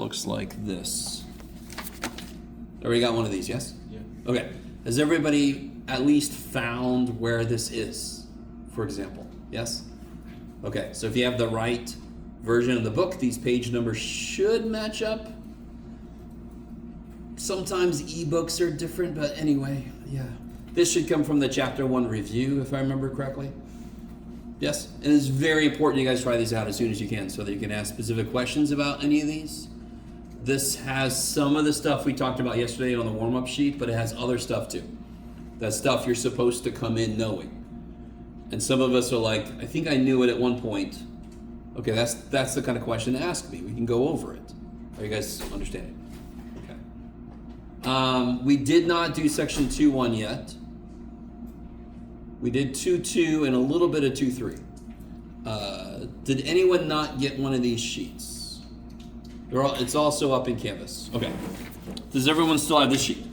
looks like this. Everybody got one of these, yes? Yeah. Okay. Has everybody at least found where this is, for example? Yes? Okay, so if you have the right version of the book, these page numbers should match up. Sometimes ebooks are different, but anyway, yeah. This should come from the chapter 1 review, if I remember correctly. Yes? And it's very important you guys try these out as soon as you can so that you can ask specific questions about any of these. This has some of the stuff we talked about yesterday on the warm-up sheet, but it has other stuff too. That stuff you're supposed to come in knowing. And some of us are like, I think I knew it at one point. Okay, that's the kind of question to ask me. We can go over it. Are you guys understanding? Okay. We did not do section 2.1 yet. We did 2.2 and a little bit of 2.3. Did anyone not get one of these sheets? It's also up in Canvas. Okay. Does everyone still have this sheet?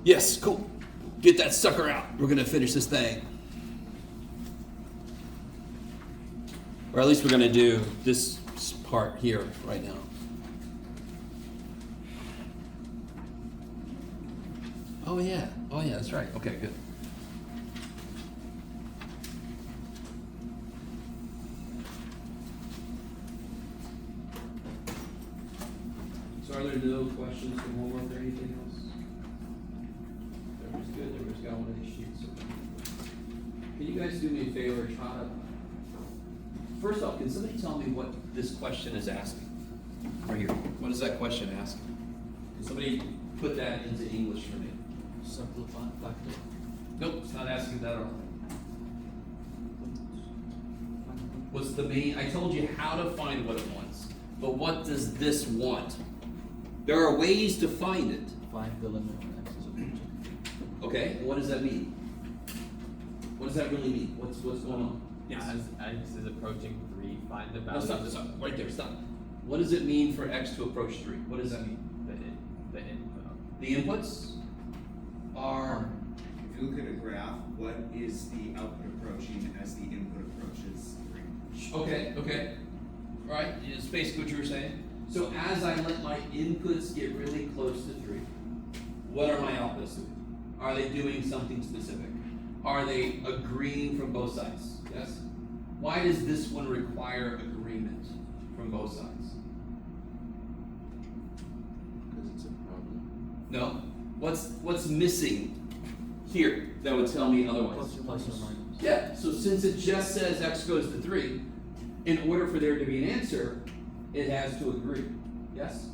Yes, cool. Get that sucker out. We're going to finish this thing. Or at least we're going to do this part here right now. Oh yeah, that's right. Okay, good. So are there no questions from homework or anything else? Everybody's good. Everybody's got one of these sheets. Can you guys do me a favor? Try to. First off, can somebody tell me what this question is asking? Right here. What is that question asking? Can somebody put that into English for me? Simplify factor. Nope, it's not asking that at all. What's the main? I told you how to find what it wants, but what does this want? There are ways to find it. Find the limit of x is approaching. Okay, what does that mean? What does that really mean? What's going on? Yeah, as x is approaching 3, find the No, value. stop, right there, stop. What does it mean for x to approach 3? What does that mean? The input. The inputs are, If you look at a graph, what is the output approaching as the input approaches 3? okay, right, it's basically what you were saying. So as I let my inputs get really close to 3, what are my outputs doing? Are they doing something specific? Are they agreeing from both sides? Yes? Why does this one require agreement from both sides? Because it's a problem. No. What's missing here that would tell me otherwise? Plus or minus. Yeah, so since it just says x goes to 3, in order for there to be an answer, it has to agree. Yes?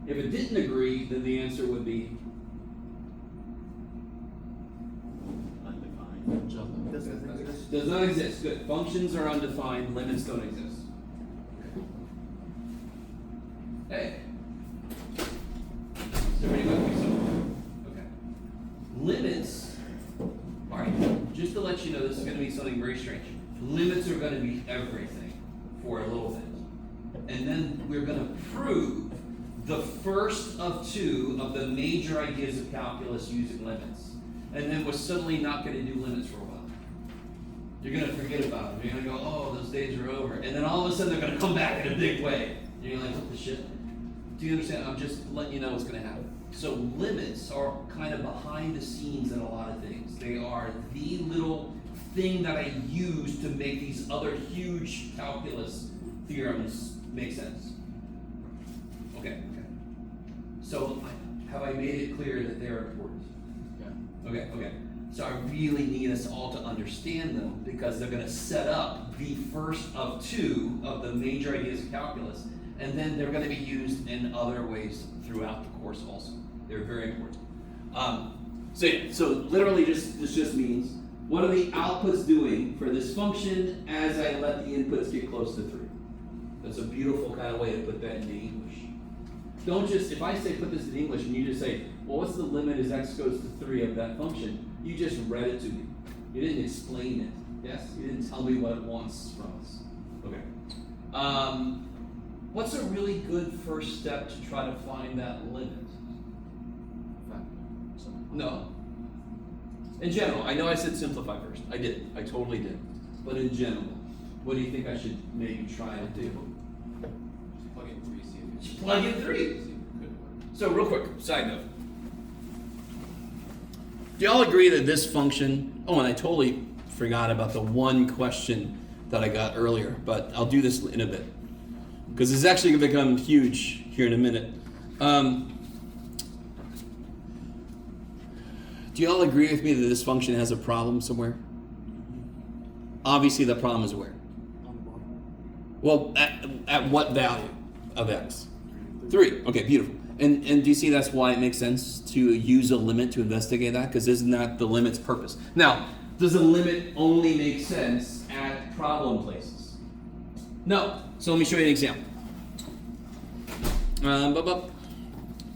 If it didn't agree, then the answer would be Undefined. does not exist. Good. Functions are undefined, limits don't exist. Hey. Is everybody with me so far? Okay. Limits, alright, just to let you know, this is going to be something very strange. Limits are going to be everything for a little bit. And then we're going to prove the first of 2 of the major ideas of calculus using limits. And then we're suddenly not going to do limits for a while. You're going to forget about them. You're going to go, oh, those days are over. And then all of a sudden they're going to come back in a big way. And you're like, what the shit? Do you understand? I'm just letting you know what's going to happen. So limits are kind of behind the scenes in a lot of things. They are the little thing that I use to make these other huge calculus theorems make sense. Okay. So have I made it clear that they're important? Yeah. Okay. So I really need us all to understand them because they're going to set up the first of 2 of the major ideas of calculus, and then they're going to be used in other ways throughout the course also. They're very important. So literally this just means, what are the outputs doing for this function as I let the inputs get close to 3? That's a beautiful kind of way to put that into English. Don't just, if I say put this in English and you just say, well, what's the limit as x goes to 3 of that function? You just read it to me. You didn't explain it. Yes? You didn't tell me what it wants from us. Okay. What's a really good first step to try to find that limit? Factor. No. In general, I know I said simplify first. I did. I totally did. But in general, what do you think I should maybe try to do? Plug it Just plug in 3. Could work. So real quick, side note. Do y'all agree that this function, oh, and I totally forgot about the one question that I got earlier, but I'll do this in a bit. Because it's actually going to become huge here in a minute. Do y'all agree with me that this function has a problem somewhere? Obviously the problem is where? On the bottom. Well, at what value of x? 3. Okay, beautiful. And do you see that's why it makes sense to use a limit to investigate that? Because isn't that the limit's purpose? Now, does a limit only make sense at problem places? No. So let me show you an example.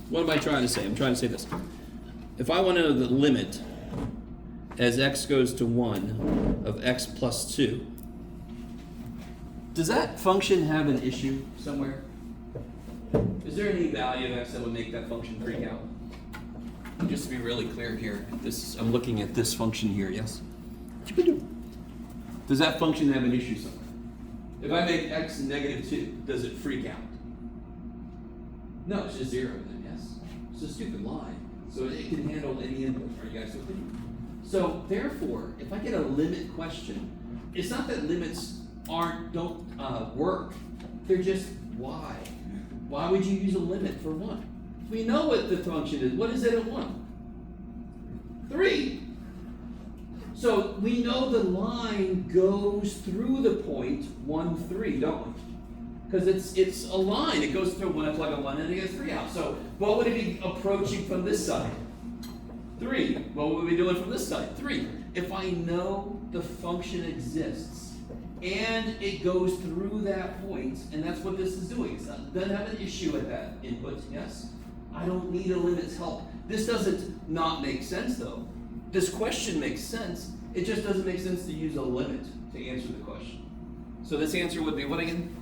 What am I trying to say? I'm trying to say this. If I want to know the limit as x goes to 1 of x plus 2, does that function have an issue somewhere? Is there any value of x that would make that function freak out? Just to be really clear here, I'm looking at this function here, yes? Does that function have an issue somewhere? If I make x -2, does it freak out? No, it's just 0 then, yes? It's a stupid line. So it can handle any input. Are you guys with me? So therefore, if I get a limit question, it's not that limits don't work. They're just why? Why would you use a limit for 1? We know what the function is. What is it at 1? 3. So we know the line goes through the point 1, 3, don't we? Because it's a line. It goes through when I plug a 1 in, I get 3 out. So what would it be approaching from this side? 3. What would we be doing from this side? 3. If I know the function exists and it goes through that point, and that's what this is doing. It doesn't have an issue at that input, yes? I don't need a limit's help. This doesn't not make sense though. This question makes sense. It just doesn't make sense to use a limit to answer the question. So this answer would be what again?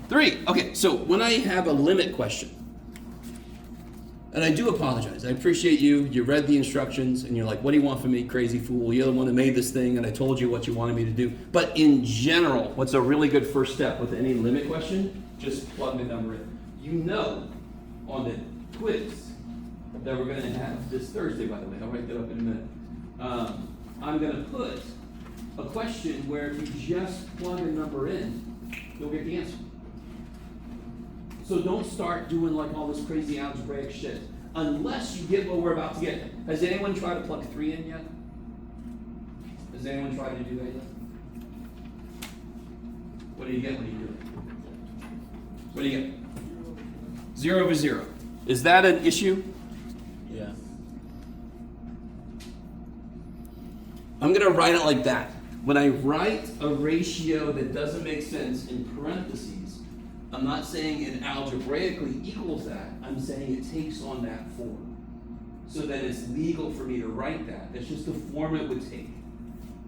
3. Okay, so when I have a limit question, and I do apologize. I appreciate you read the instructions and you're like, what do you want from me, crazy fool? You're the one who made this thing and I told you what you wanted me to do. But in general, what's a really good first step with any limit question? Just plug the number in. You know on the quiz that we're going to have this Thursday, by the way. I'll write that up in a minute. I'm going to put a question where if you just plug a number in, you'll get the answer. So don't start doing like all this crazy algebraic shit unless you get what we're about to get. Has anyone tried to plug 3 in yet? Has anyone tried to do that yet? What do you get when you do it? What do you get? 0 over 0. Is that an issue? Yeah. I'm going to write it like that. When I write a ratio that doesn't make sense in parentheses, I'm not saying it algebraically equals that. I'm saying it takes on that form. So that it's legal for me to write that. That's just the form it would take.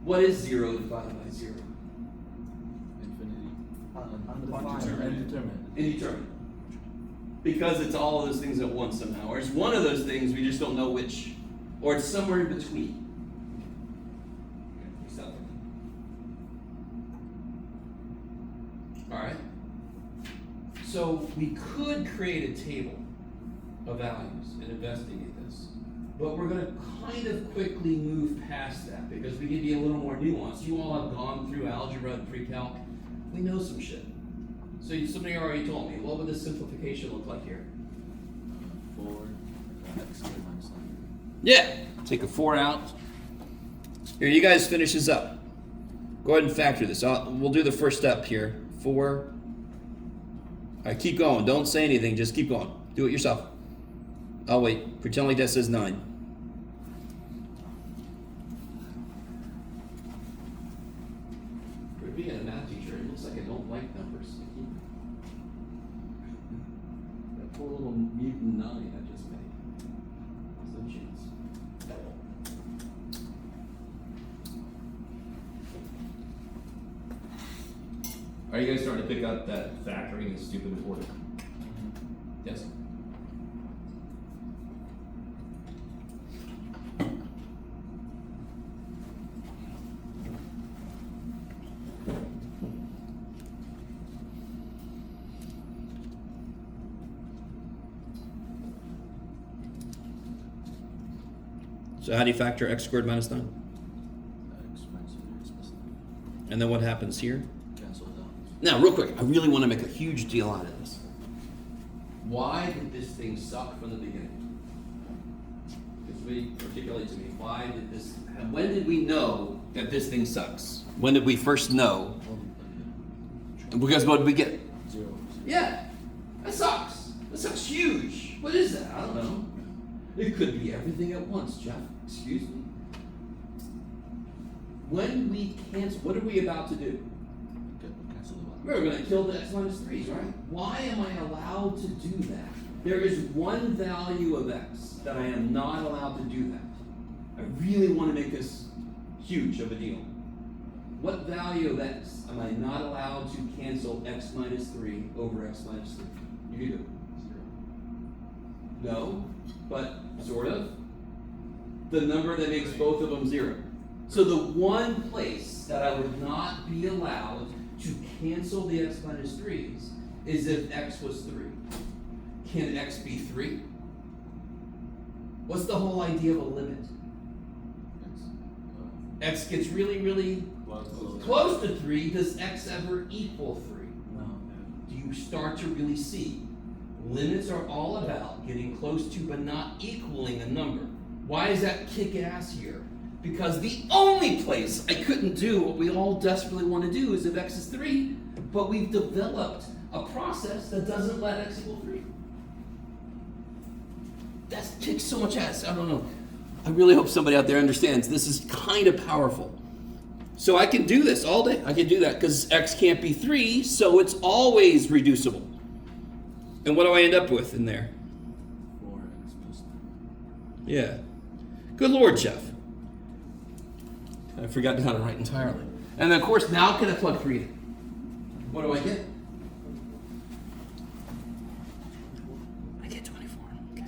What is 0 divided by 0? Infinity. Undefined. Indeterminate. Indeterminate. Because it's all of those things at once somehow. Or it's one of those things, we just don't know which. Or it's somewhere in between. Okay, stop there. Alright. So we could create a table of values and investigate this. But we're going to kind of quickly move past that because we can be a little more nuanced. You all have gone through algebra and pre-calc. We know some shit. So somebody already told me, what would this simplification look like here? 4 x minus 9. Yeah. Take a 4 out. Here, you guys finish this up. Go ahead and factor this. We'll do the first step here. 4. All right, keep going. Don't say anything. Just keep going. Do it yourself. I'll wait. Pretend like that says 9. For being a math teacher, it looks like I don't like numbers. That poor little mutant 9 I just made. There's no chance. Are you guys starting to pick up that factoring is stupid important? Yes. So how do you factor x squared minus 9? X minus 3x plus 9. And then what happens here? Cancel it out. Now, real quick, I really want to make a huge deal out of this. Why did this thing suck from the beginning? Because we articulate to me, when did we know that this thing sucks? When did we first know? Because what did we get? 0. Yeah, that sucks. That sucks huge. What is that? I don't know. It could be everything at once, Jeff. Excuse me. When we cancel, what are we about to do? Cancel the 1. We're going to kill the x minus 3's, right? Why am I allowed to do that? There is one value of x that I am not allowed to do that. I really want to make this huge of a deal. What value of x am I not allowed to cancel x minus 3 over x minus 3? You can do it. 0. No, but sort of. The number that makes both of them 0. So the one place that I would not be allowed to cancel the x minus 3's is if x was 3. Can x be 3? What's the whole idea of a limit? X gets really, really close to 3. Does x ever equal 3? No. Do you start to really see? Limits are all about getting close to but not equaling a number. Why is that kick ass here? Because the only place I couldn't do what we all desperately want to do is if x is 3, but we've developed a process that doesn't let x equal 3. That kicks so much ass. I don't know. I really hope somebody out there understands this is kind of powerful. So I can do this all day. I can do that because x can't be 3, so it's always reducible. And what do I end up with in there? 4x plus 9. Yeah. Good Lord, Jeff. I've forgotten how to write entirely. And then, of course, now can I plug 3 in? What do I get? I get 24. Okay.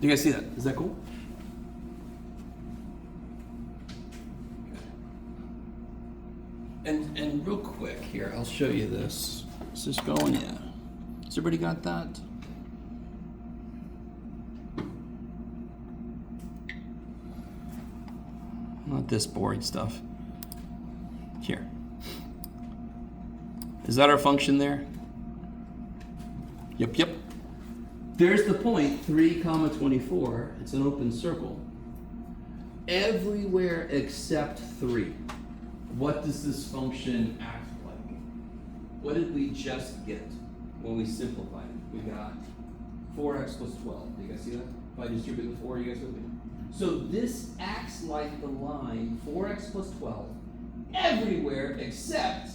Do you guys see that? Is that cool? And real quick here, I'll show you this. Is this going? Yeah. Has everybody got that? Not this boring stuff. Here. Is that our function there? Yep, yep. There's the point, 3 comma 24. It's an open circle. Everywhere except 3. What does this function act like? What did we just get when we simplified it? We got 4x plus 12. Do you guys see that? If I distribute the 4, you guys with me? So this acts like the line 4x plus 12 everywhere except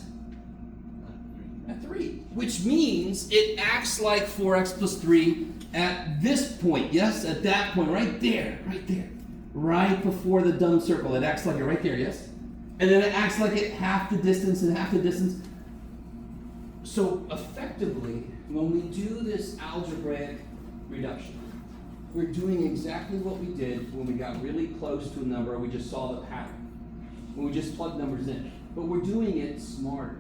at 3. Which means it acts like 4x plus 3 at this point. Yes, at that point, right there, right there. Right before the done circle. It acts like it right there, yes? And then it acts like it half the distance and half the distance. So effectively, when we do this algebraic reduction, we're doing exactly what we did when we got really close to a number. We just saw the pattern. When we just plugged numbers in. But we're doing it smarter.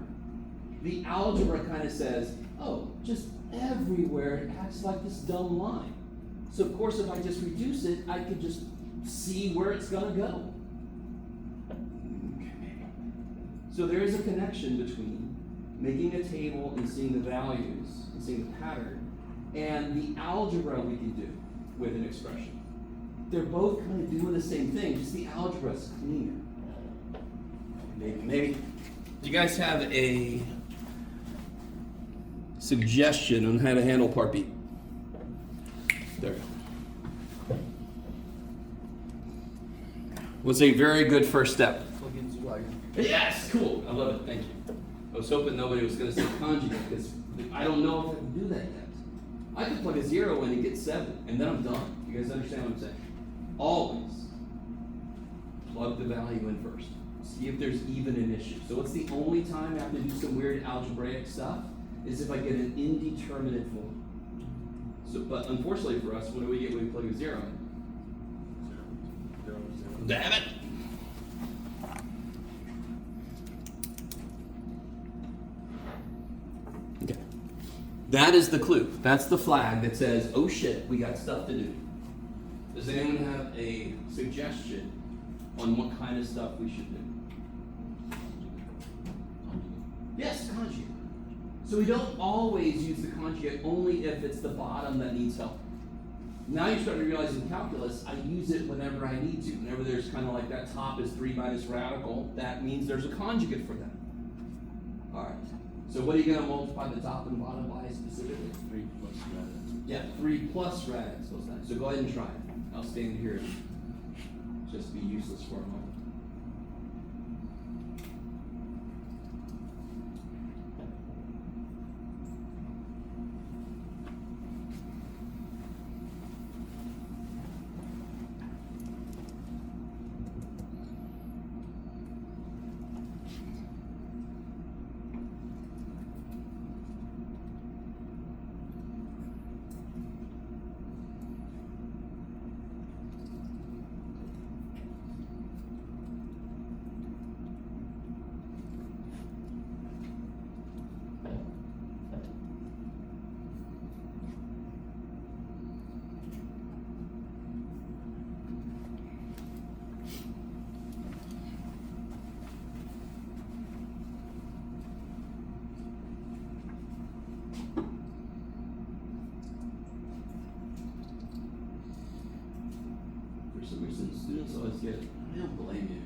The algebra kind of says, oh, just everywhere it acts like this dumb line. So of course, if I just reduce it, I could just see where it's going to go. So there is a connection between making a table and seeing the values and seeing the pattern and the algebra we can do with an expression. They're both kind of doing the same thing, just the algebra is cleaner. Maybe. Do you guys have a suggestion on how to handle part B? There. Was a very good first step. Plug in Swagger. Yes, cool. I love it. Thank you. I was hoping nobody was going to say conjugate because I don't know if I can do that yet. I could plug a 0 in and get 7, and then I'm done. You guys understand what I'm saying? Always plug the value in first. See if there's even an issue. So what's the only time I have to do some weird algebraic stuff is if I get an indeterminate form. So, but unfortunately for us, what do we get when we plug a 0 in? 0, 0. Damn it! Okay. That is the clue. That's the flag that says, oh shit, we got stuff to do. The Does anyone have a suggestion on what kind of stuff we should do? Yes, conjugate. So we don't always use the conjugate only if it's the bottom that needs help. Now you're starting to realize in calculus, I use it whenever I need to. Whenever there's kind of like that top is 3 minus radical, that means there's a conjugate for them. All right. So what are you going to multiply the top and bottom by specifically? 3 plus rad x. Yeah, 3 plus rad x plus 9. So go ahead and try it. I'll stand here and just be useless for a moment. For some reason, students always get, I don't blame you.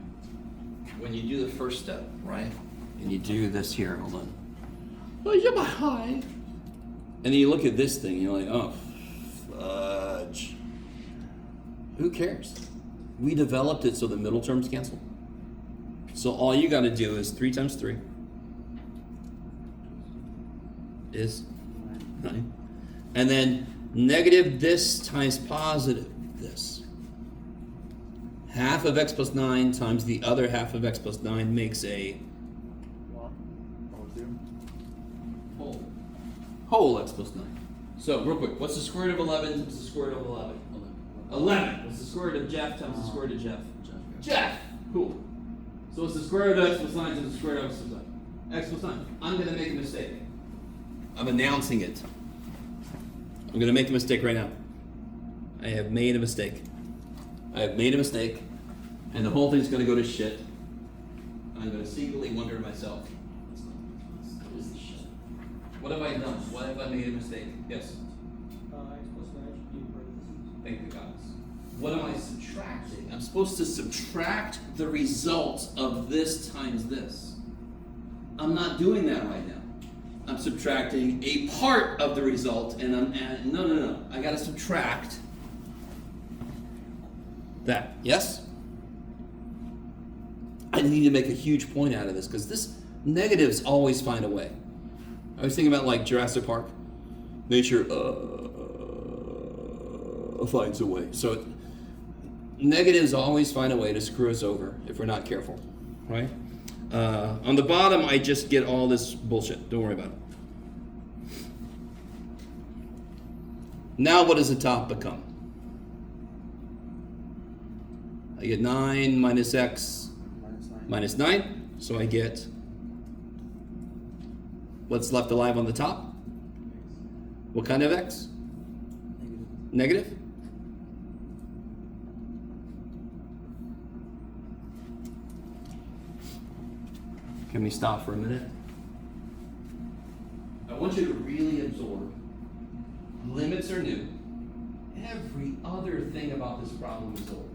When you do the first step, right? And you do this here, hold on. Oh, you're behind. And then you look at this thing, and you're like, oh, fudge. Who cares? We developed it so the middle terms cancel. So all you got to do is 3 times 3 is 9. And then negative this times positive this. Half of x plus 9 times the other half of x plus 9 makes a whole x plus 9. So real quick, what's the square root of 11 times the square root of 11? 11. What's the square root of Jeff times the square root of Jeff? Jeff! Cool. So what's the square root of x plus 9 times the square root of x plus 9? X plus 9. I'm going to make a mistake. I'm announcing it. I'm going to make a mistake right now. I have made a mistake. I have made a mistake, and the whole thing's going to go to shit. I'm going to secretly wonder to myself, what is this shit? What have I done? What have I made a mistake? Yes? X plus 9 should be in parentheses. Thank you, guys. What am I subtracting? I'm supposed to subtract the result of this times this. I'm not doing that right now. I'm subtracting a part of the result, and I'm adding, no. I gotta subtract that. Yes? I need to make a huge point out of this, because this negatives always find a way. I was thinking about like Jurassic Park. Nature finds a way. So negatives always find a way to screw us over if we're not careful, right? On the bottom, I just get all this bullshit. Don't worry about it. Now what does the top become? I get 9 minus x minus 9. So I get what's left alive on the top. What kind of x? Negative? Can we stop for a minute? I want you to really absorb. Limits are new. Every other thing about this problem is old.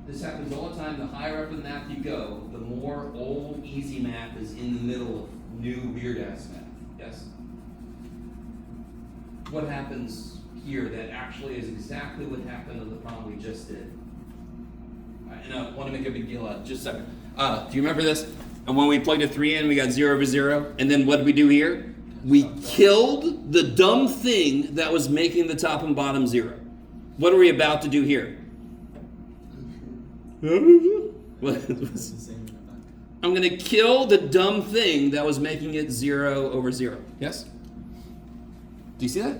This happens all the time. The higher up in math you go, the more old, easy math is in the middle of new, weird-ass math. Yes? What happens here that actually is exactly what happened in the problem we just did? And I want to make a big deal out of it. Just a second. Do you remember this? And when we plugged a 3 in, we got 0 over 0. And then what did we do here? We killed the dumb thing that was making the top and bottom 0. What are we about to do here? I'm going to kill the dumb thing that was making it 0 over 0. Yes? Do you see that?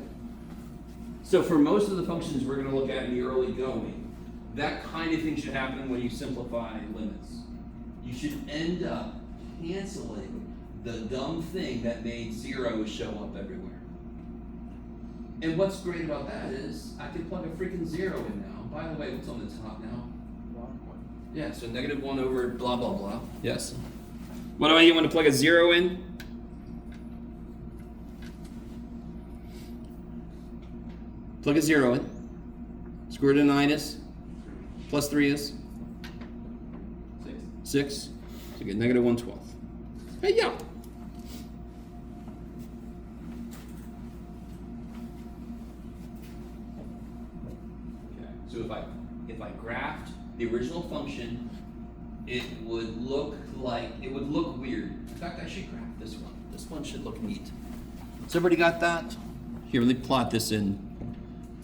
So for most of the functions we're going to look at in the early going, that kind of thing should happen when you simplify limits. You should end up canceling the dumb thing that made 0 show up everywhere. And what's great about that is I can plug a freaking 0 in now. By the way, what's on the top now? Yeah, so -1 over blah, blah, blah. Yes. What do I get when I plug a 0 in? Plug a 0 in. Square root of 9 is? Plus 3 is? 6. So you get -1/12. Hey, yeah. Okay. So if I graphed the original function, it would look weird. In fact, I should graph this one. This one should look neat. So everybody got that? Here, let me plot this in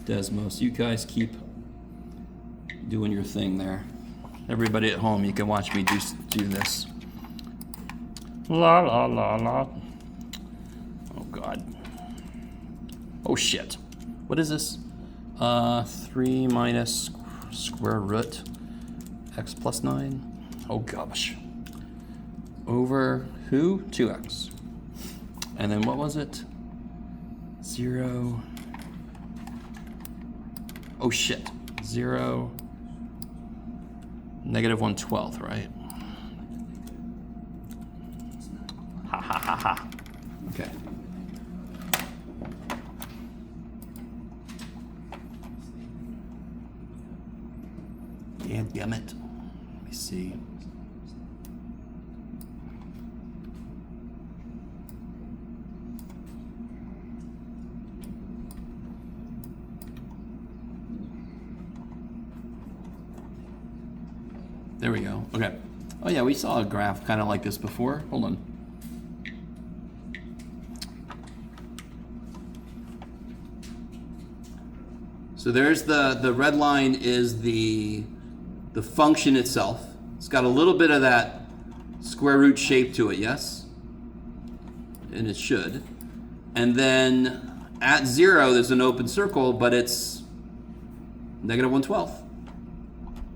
Desmos. You guys keep doing your thing there. Everybody at home, you can watch me do this. La la la la. Oh God. Oh shit. What is this? 3 minus square root x plus 9. Oh gosh. Over who? 2x. And then what was it? 0. Oh shit. 0. -1/12, right? Ha ha ha ha. Okay. Damn it. Let me see. There we go. Okay. Oh yeah, we saw a graph kind of like this before. Hold on. So there's the red line is the function itself. It's got a little bit of that square root shape to it, yes? And it should. And then at 0, there's an open circle, but it's -1/12.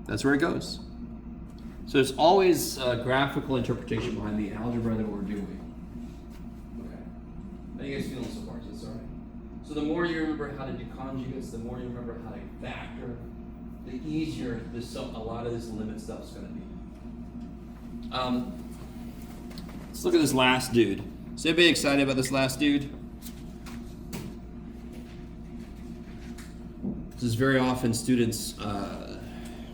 That's where it goes. So there's always a graphical interpretation behind the algebra that we're doing. Okay. How you guys feeling so far? Is this all right? So the more you remember how to do conjugates, the more you remember how to factor, the easier a lot of this limit stuff is going to be. Let's look at this last dude. Is anybody excited about this last dude? This is very often students,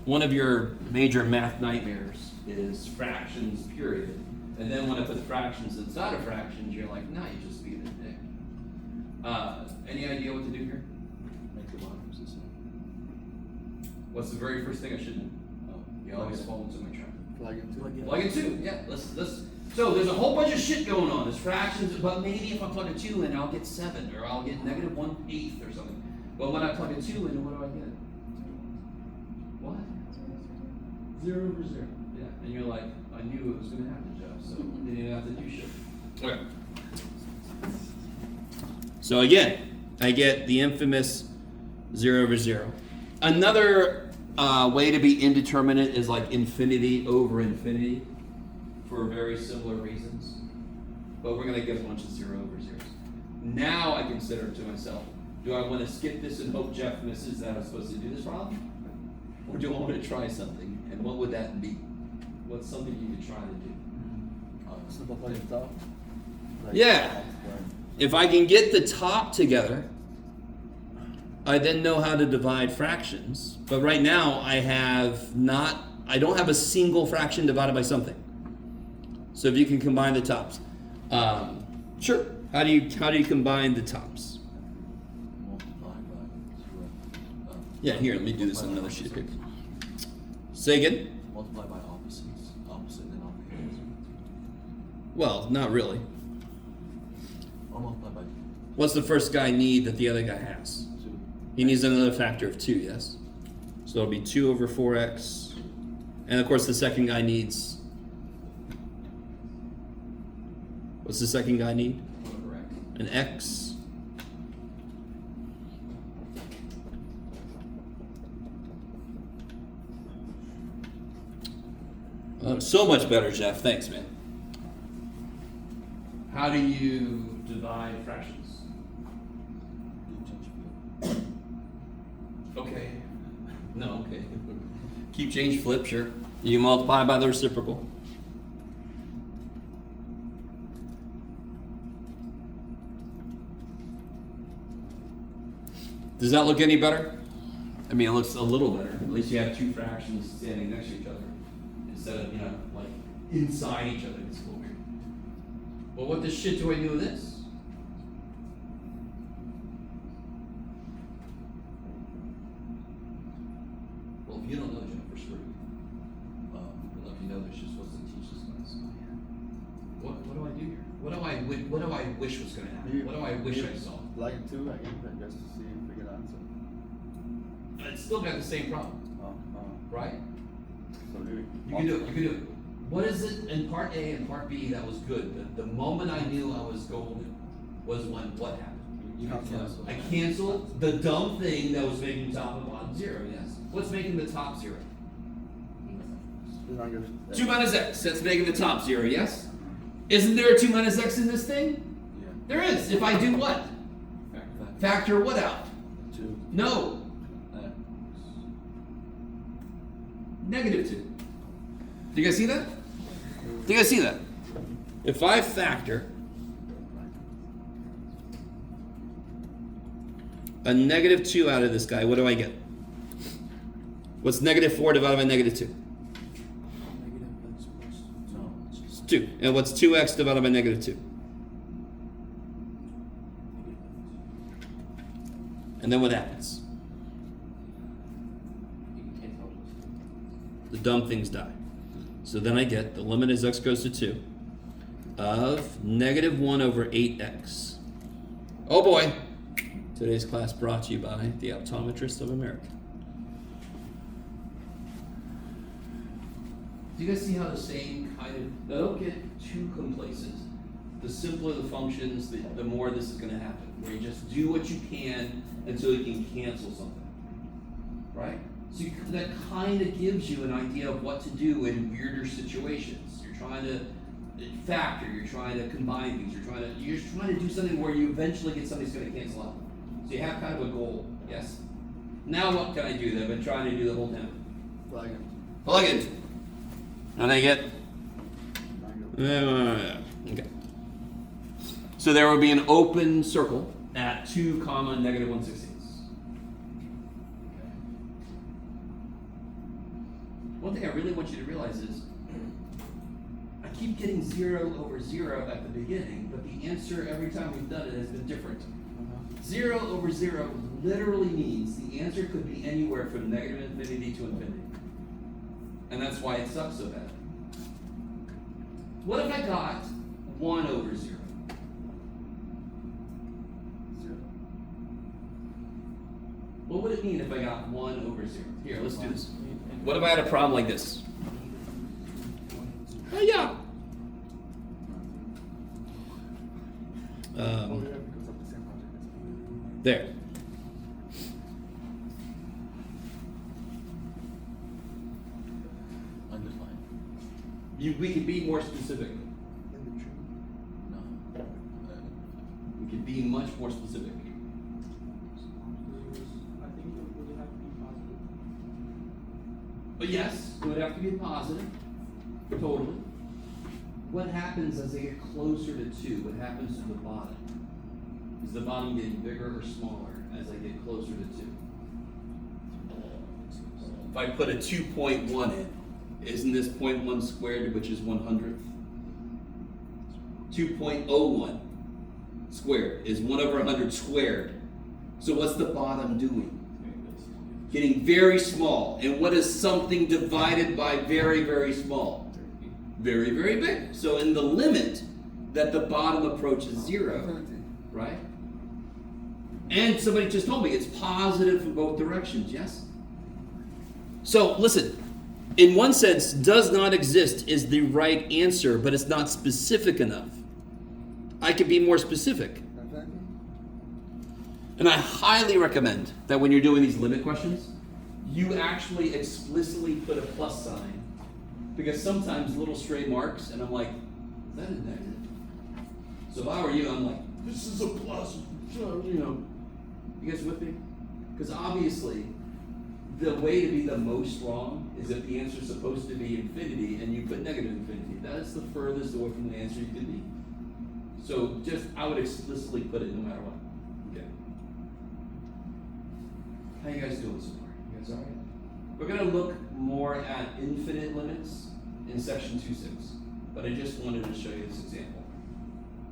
one of your major math nightmares is fractions, period. And then when I put fractions inside of fractions, you're like, nah, you just beat it, Nick. Any idea what to do here? Make the bottoms the same. What's the very first thing I should do? Oh, you always fall into my trap. Plug into Plug in 2, yeah. Let's. So there's a whole bunch of shit going on. There's fractions, but maybe if I plug a 2 in, I'll get 7, or I'll get -1/8 or something. But when I plug a 2 in, what do I get? What? 0 over 0. Yeah, and you're like, I knew it was going to happen, Jeff, so didn't even have to do shit. Okay. So again, I get the infamous 0 over 0. Another way to be indeterminate is like infinity over infinity for very similar reasons. But we're going to get a bunch of 0 over 0s. Now I consider to myself, do I want to skip this and hope Jeff misses that I'm supposed to do this problem? Or do I want to try something? And what would that be? What's something you could try to do? Simplify the top. Yeah. If I can get the top together, I then know how to divide fractions. But right now I don't have a single fraction divided by something. So if you can combine the tops. Sure. How do you combine the tops? Multiply by 0. Yeah, here, let me do this on another sheet of paper. Say again? Multiply by opposites. Opposite and opposite. Well, not really. Or multiply by What's the first guy need that the other guy has? 2. He needs another factor of 2, yes? So it'll be 2 over 4x. And of course the second guy needs... What's the second guy need? An x. So much better, Jeff. Thanks, man. How do you divide fractions? You change Okay. No, okay. Keep change flip, sure. You multiply by the reciprocal. Does that look any better? I mean, it looks a little better. At least you have two fractions standing next to each other instead of, like inside each other. It's a little weird. Well, what the shit do I do with this? Well, if you don't know, Jennifer, screw you. I don't know if you know this, you're supposed to teach this class. What do I do here? What do I wish was going to happen? What do I wish I saw? Plug in 2 again, just to see if we get answer. It's still got the same problem, right? So do You can do it. You can do it. What is it in part A and part B that was good? The moment I knew I was golden was when what happened? You cancel. I canceled the dumb thing that was making top and bottom zero. Yes. What's making the top zero? 2 minus x. That's making the top zero. Yes. Isn't there a 2 minus x in this thing? Yeah. There is. If I do what? Factor what out? 2. No. Negative 2. Do you guys see that? Do you guys see that? If I factor a negative 2 out of this guy, what do I get? What's negative 4 divided by negative 2? No. It's 2. And what's 2x divided by negative 2? And then what happens? The dumb things die. So then I get the limit as x goes to 2 of negative 1 over 8x. Oh boy! Today's class brought to you by the Optometrist of America. Do you guys see how the same kind of... Now don't get too complacent. The simpler the functions, the more this is going to happen. Where you just do what you can until you can cancel something. Right? So that kind of gives you an idea of what to do in weirder situations. You're trying to factor, you're trying to combine things, you're just trying to do something where you eventually get something that's going to cancel out. So you have kind of a goal, yes? Now what can I do that I've been trying to do the whole time? Plug in. Plug it. And I get... Okay. So there will be an open circle at 2 comma negative 1/16. One thing I really want you to realize is I keep getting 0 over 0 at the beginning, but the answer every time we've done it has been different. 0 over 0 literally means the answer could be anywhere from negative infinity to infinity. And that's why it sucks so bad. What if I got 1 over 0? 0. What would it mean if I got 1 over 0? Here, let's do this. What if I had a problem like this? Oh, yeah. Oh yeah, because of the same project. There. Underline. We could be more specific. In the tree. No. We could be much more specific. I think it would have to be positive. But yes, it would have to be positive. Totally. What happens as they get closer to 2? What happens to the bottom? Is the bottom getting bigger or smaller as I get closer to 2? If I put a 2.1 in, isn't this 0.1 squared, which is 1/100th? 2.01 squared is 1 over 100 squared. So what's the bottom doing? Getting very small. And what is something divided by very, very small? Very, very big. So in the limit that the bottom approaches 0, right? And somebody just told me it's positive from both directions, yes? So listen, in one sense, does not exist is the right answer, but it's not specific enough. I could be more specific. And I highly recommend that when you're doing these limit questions, you actually explicitly put a plus sign. Because sometimes little stray marks, and I'm like, is that a negative? So if I were you, I'm like, this is a plus. You know, you guys with me? Because obviously, the way to be the most wrong is if the answer is supposed to be infinity and you put negative infinity. That is the furthest away from the answer you could be. So I would explicitly put it no matter what. Okay. How you guys doing so far? You guys all right? We're going to look more at infinite limits in section 2.6, but I just wanted to show you this example.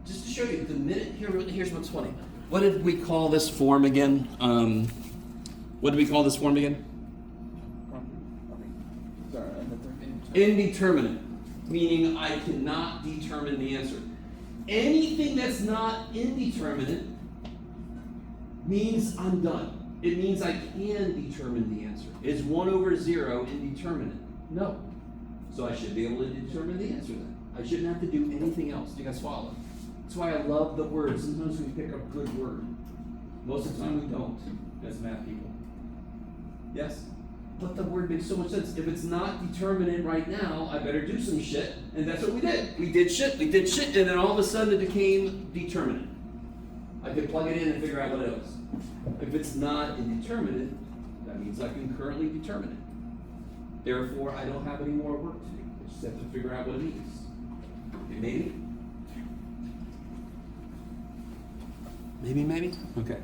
Just to show you the minute, here's what's funny. What did we call this form again? Indeterminate, meaning I cannot determine the answer. Anything that's not indeterminate means I'm done. It means I can determine the answer. Is 1/0 indeterminate? No. So I should be able to determine the answer then. I shouldn't have to do anything else. Do you guys follow? That's why I love the word. Sometimes we pick a good word. Most of the time we don't, as math people. Yes? But the word makes so much sense. If it's not determinate right now, I better do some shit. And that's what we did. We did shit, and then all of a sudden it became determinate. I could plug it in and figure out what it was. If it's not indeterminate, that means I can currently determine it. Therefore, I don't have any more work to do. I just have to figure out what it means. Okay, maybe? Maybe? Okay.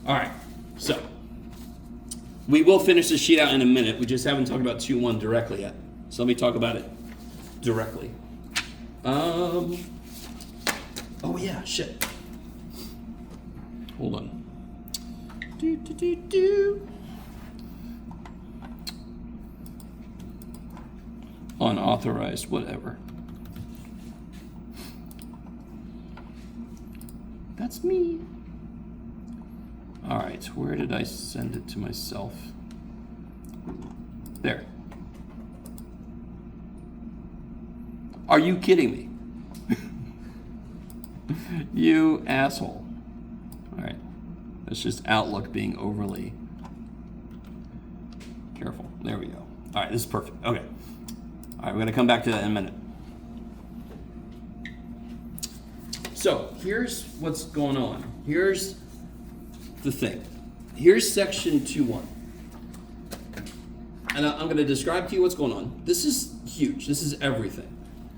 All right. So, we will finish the sheet out in a minute. We just haven't talked about 2.1 directly yet. So let me talk about it directly. Oh yeah, shit. Hold on. Unauthorized, whatever. That's me. All right, where did I send it to myself? There. Are you kidding me? You asshole. All right, that's just Outlook being overly careful. There we go. All right, this is perfect. Okay. All right, we're gonna come back to that in a minute. So here's what's going on. Here's the thing. Here's section 2.1. And I'm going to describe to you what's going on. This is huge. This is everything.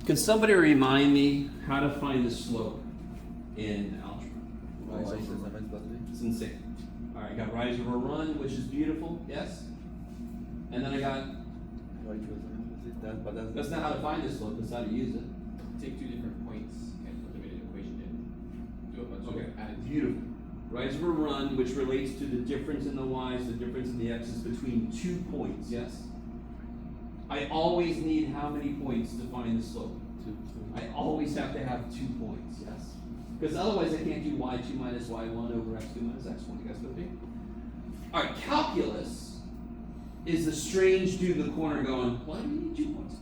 Can somebody remind me how to find the slope in algebra? It's insane. All right, I got rise over run, which is beautiful. Yes? And then I got... That's not how to find the slope. That's how to use it. Take two different points and put them in an equation and do a bunch Okay, of added. beautiful. Rise over run, which relates to the difference in the y's, the difference in the x's between 2 points, yes? I always need how many points to find the slope? 2. I always have to have 2 points, yes? Because otherwise I can't do y2 minus y1 over x2 minus x1. You guys with me? All right, calculus is the strange dude in the corner going, why do we need 2 points?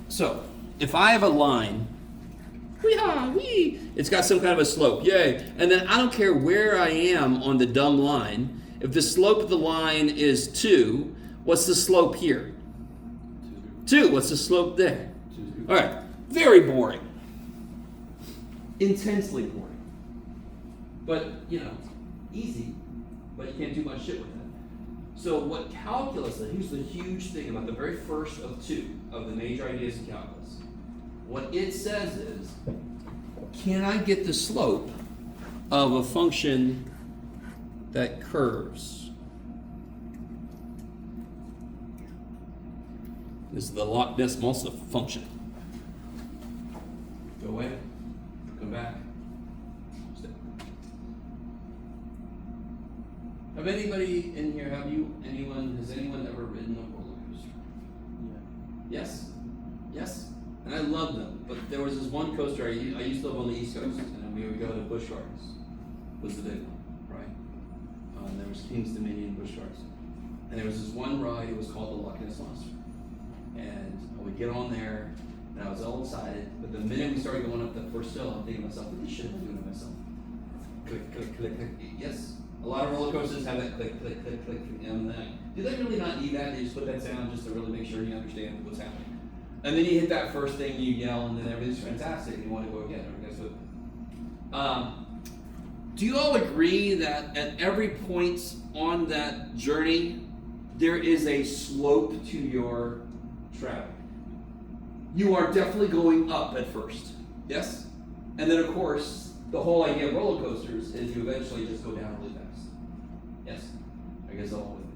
So, if I have a line, it's got some kind of a slope, yay. And then I don't care where I am on the dumb line. If the slope of the line is 2, what's the slope here? 2. What's the slope there? 2. All right, very boring. Intensely boring. But, easy, but you can't do much shit with it. So what calculus is, here's the huge thing about the very first of 2 of the major ideas of calculus. What it says is, can I get the slope of a function that curves? This is the Loch Ness Monster function. Go away. Come back. Stay. Have anybody in here, has anyone ever ridden a roller coaster? Yeah. Yes? Yes? And I love them, but there was this one coaster, I used to live on the East Coast, and we would go to Busch Gardens, was the big one, right? There was King's Dominion, Busch Gardens. And there was this one ride, it was called the Loch Ness Monster. And I would get on there, and I was all excited, but the minute we started going up the first hill, I'm thinking to myself, what the shit am I doing to myself? Click, click, click, click. Yes, a lot of roller coasters have that click, click, click, click, and that. Do they really not need that? They just put that sound just to really make sure you understand what's happening. And then you hit that first thing, you yell, and then everything's fantastic, and you want to go again. Are you guys with me? do you all agree that at every point on that journey, there is a slope to your travel? You are definitely going up at first, yes? And then, of course, the whole idea of roller coasters is you eventually just go down really fast. Yes? I guess all with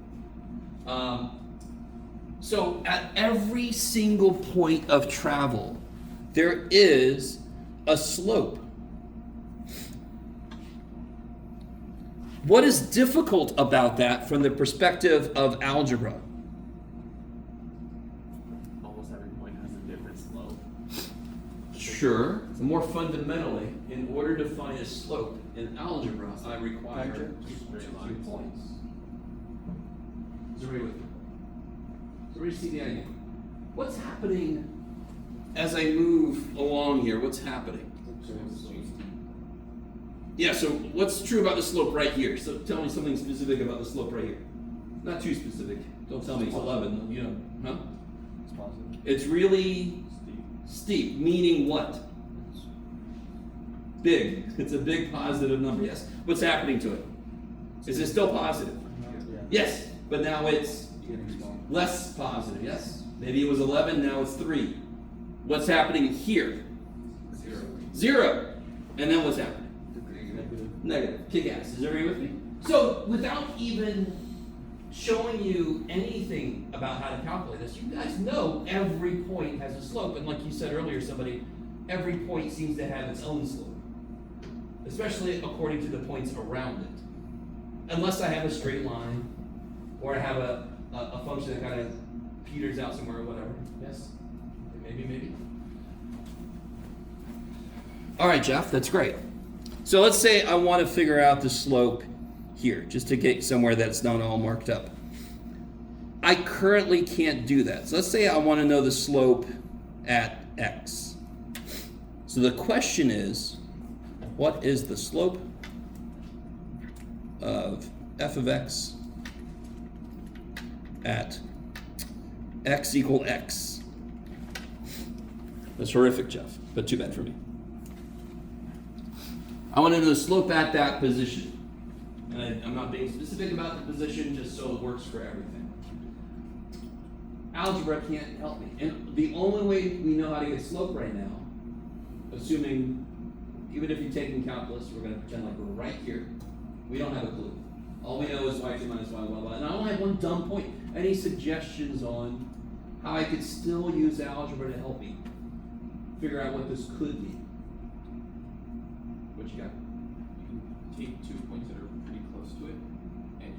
it. So at every single point of travel, there is a slope. What is difficult about that from the perspective of algebra? Almost every point has a different slope. Sure. More fundamentally, in order to find a slope in algebra, I require Gotcha. 2 points. Is everybody with me? Does everybody see the idea? What's happening as I move along here? What's happening? Yeah, so what's true about the slope right here? So tell me something specific about the slope right here. Not too specific. Don't tell me it's 11. You know, huh? It's positive. It's really steep, meaning what? Big. It's a big positive number, yes. What's happening to it? Is it still positive? Yeah. Yes, but now it's Getting small. less positive, yes? Maybe it was 11, now it's 3. What's happening here? 0. And then what's happening? Negative. Kick ass. Is everybody with me? So, without even showing you anything about how to calculate this, you guys know every point has a slope. And like you said earlier, every point seems to have its own slope. Especially according to the points around it. Unless I have a straight line, or I have a function that kind of peters out somewhere or whatever. Yes? Maybe. All right, Jeff, that's great. So let's say I want to figure out the slope here, just to get somewhere that's not all marked up. I currently can't do that. So let's say I want to know the slope at x. So the question is, what is the slope of f of x at x equal x? That's horrific, Jeff, but too bad for me. I want to know the slope at that position. And I'm not being specific about the position, just so it works for everything. Algebra can't help me. And the only way we know how to get slope right now, assuming, even if you're taking calculus, we're going to pretend like we're right here. We don't have a clue. All we know is y2 minus y, blah, blah. And I only have one dumb point. Any suggestions on how I could still use algebra to help me figure out what this could be? What you got? You can take 2 points that are pretty close to it, and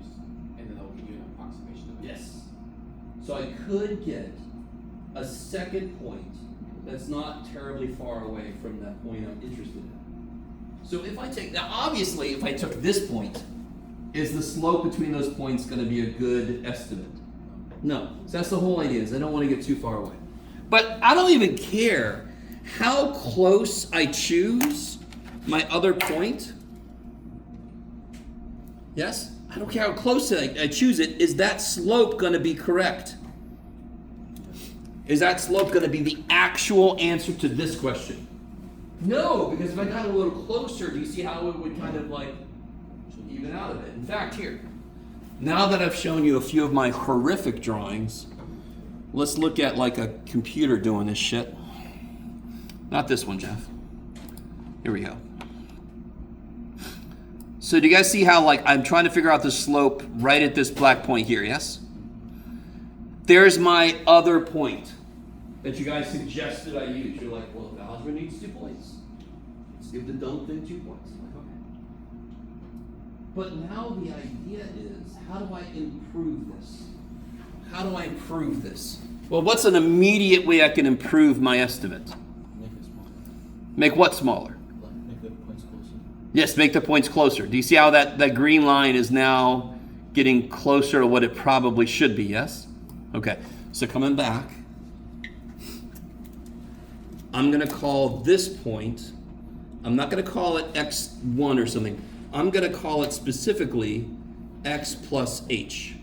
then that'll give you an approximation of it. Yes. So I could get a second point that's not terribly far away from that point I'm interested in. So if I take, now obviously if I took this point, is the slope between those points going to be a good estimate? No. So that's the whole idea, is I don't want to get too far away. But I don't even care how close I choose my other point. Yes? I don't care how close I choose it. Is that slope going to be correct? Is that slope going to be the actual answer to this question? No, because if I got a little closer, do you see how it would kind of like even out of it? In fact, here, now that I've shown you a few of my horrific drawings, let's look at like a computer doing this shit. Not this one, Jeff. Here we go. So do you guys see how like I'm trying to figure out the slope right at this black point here, yes? There's my other point that you guys suggested I use. You're like, well, algebra needs 2 points. Let's give the dumb thing 2 points. I'm like, okay. But now the idea is, how do I improve this? How do I improve this? Well, what's an immediate way I can improve my estimate? Make it smaller. Make what smaller? Make the points closer. Yes, make the points closer. Do you see how that green line is now getting closer to what it probably should be, yes? Okay, so coming back, I'm going to call this point, I'm not going to call it x1 or something. I'm going to call it specifically x plus h,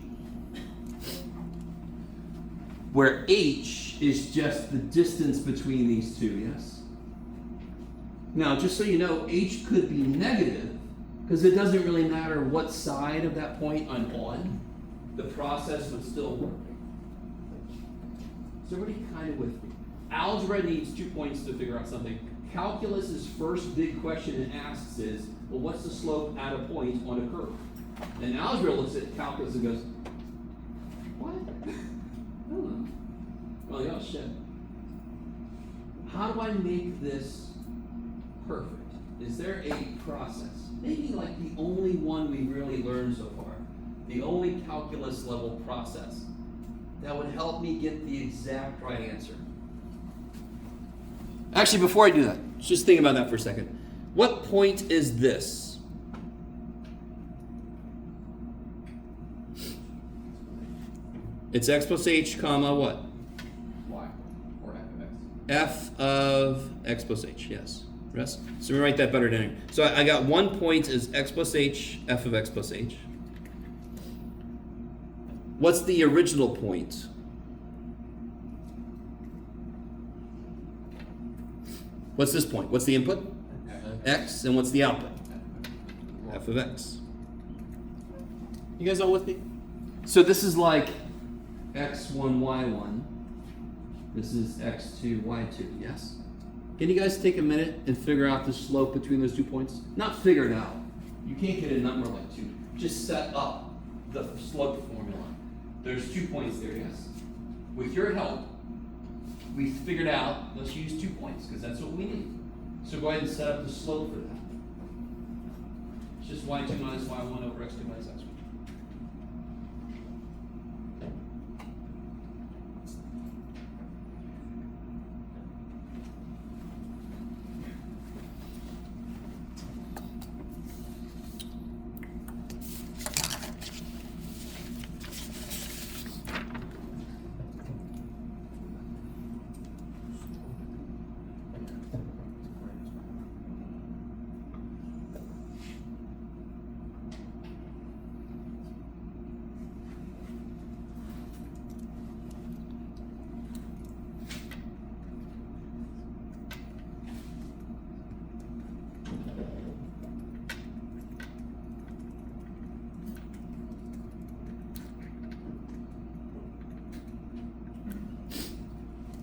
where h is just the distance between these two, yes? Now, just so you know, h could be negative Because it doesn't really matter what side of that point I'm on, the process would still work. Is everybody kind of with me? Algebra needs 2 points to figure out something. Calculus's first big question it asks is, well, what's the slope at a point on a curve? And algebra looks at calculus and goes, what? I don't know. Well, oh shit. How do I make this perfect? Is there a process? Maybe like the only one we've really learned so far, the only calculus level process that would help me get the exact right answer. Actually, before I do that, just think about that for a second. What point is this? It's x plus h comma what? Y or f of x. F of x plus h, yes. Rest? So we write that better down. So I got 1 point is x plus h, f of x plus h. What's the original point? What's this point? What's the input? X, and what's the output? F of x. You guys all with me? So this is like x1, y1. This is x2, y2, yes? Can you guys take a minute and figure out the slope between those 2 points? Not figure it out. You can't get a number like 2. Just set up the slope formula. There's 2 points there, yes? With your help, we figured out, let's use 2 points, because that's what we need. So go ahead and set up the slope for that. It's just y2 minus y1 over x2 minus x1.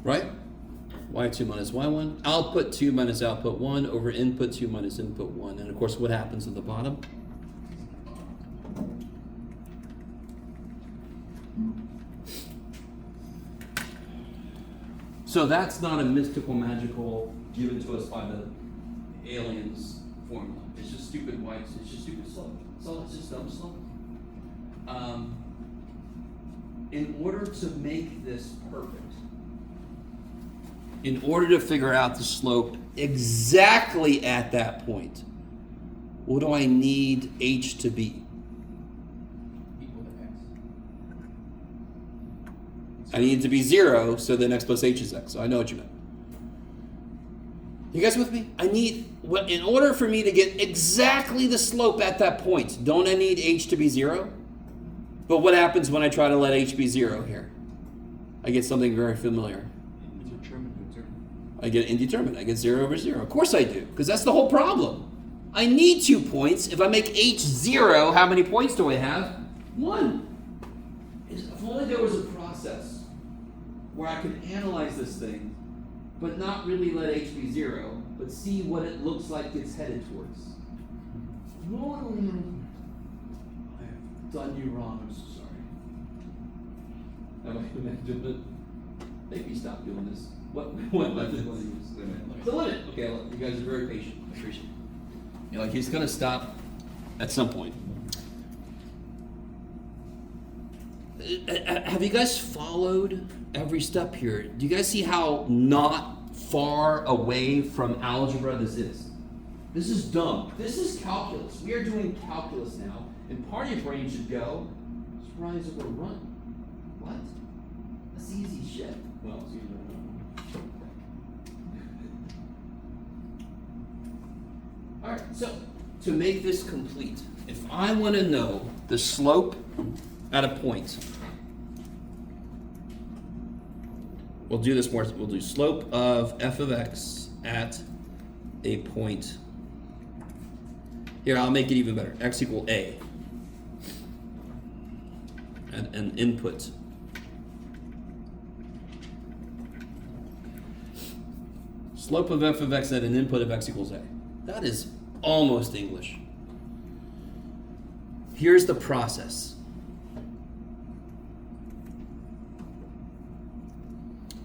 Right? y2 minus y1. Output 2 minus output 1 over input 2 minus input 1. And of course, what happens at the bottom? So that's not a mystical, magical, given to us by the aliens formula. It's just stupid whites. It's just stupid slope. So it's just dumb slope. In order to make this perfect, in order to figure out the slope exactly at that point, what do I need h to be? Equal to x. I need it to be 0, so then x plus h is x. So I know what you meant. You guys with me? In order for me to get exactly the slope at that point, don't I need h to be 0? But what happens when I try to let h be 0 here? I get something very familiar. I get indeterminate. I get 0 over 0. Of course I do, because that's the whole problem. I need 2 points. If I make h 0, how many points do I have? 1. If only there was a process where I could analyze this thing, but not really let h be 0, but see what it looks like it's headed towards. Normally, I have done you wrong. I'm so sorry. Have I imagined it? Make me stop doing this. What method will I use? Limit. The limit. Okay, well, you guys are very patient. I appreciate it. You're like, he's going to stop at some point. Have you guys followed every step here? Do you guys see how not far away from algebra this is? This is dumb. This is calculus. We are doing calculus now, and part of your brain should go, just rise over run. What? That's easy shit. Well, it's easy to run. Alright, so to make this complete, if I want to know the slope at a point, we'll do this more. We'll do slope of f of x at a point Here, I'll make it even better. X equal A. And input. Slope of f of x at an input of x equals a. That is almost English. Here's the process.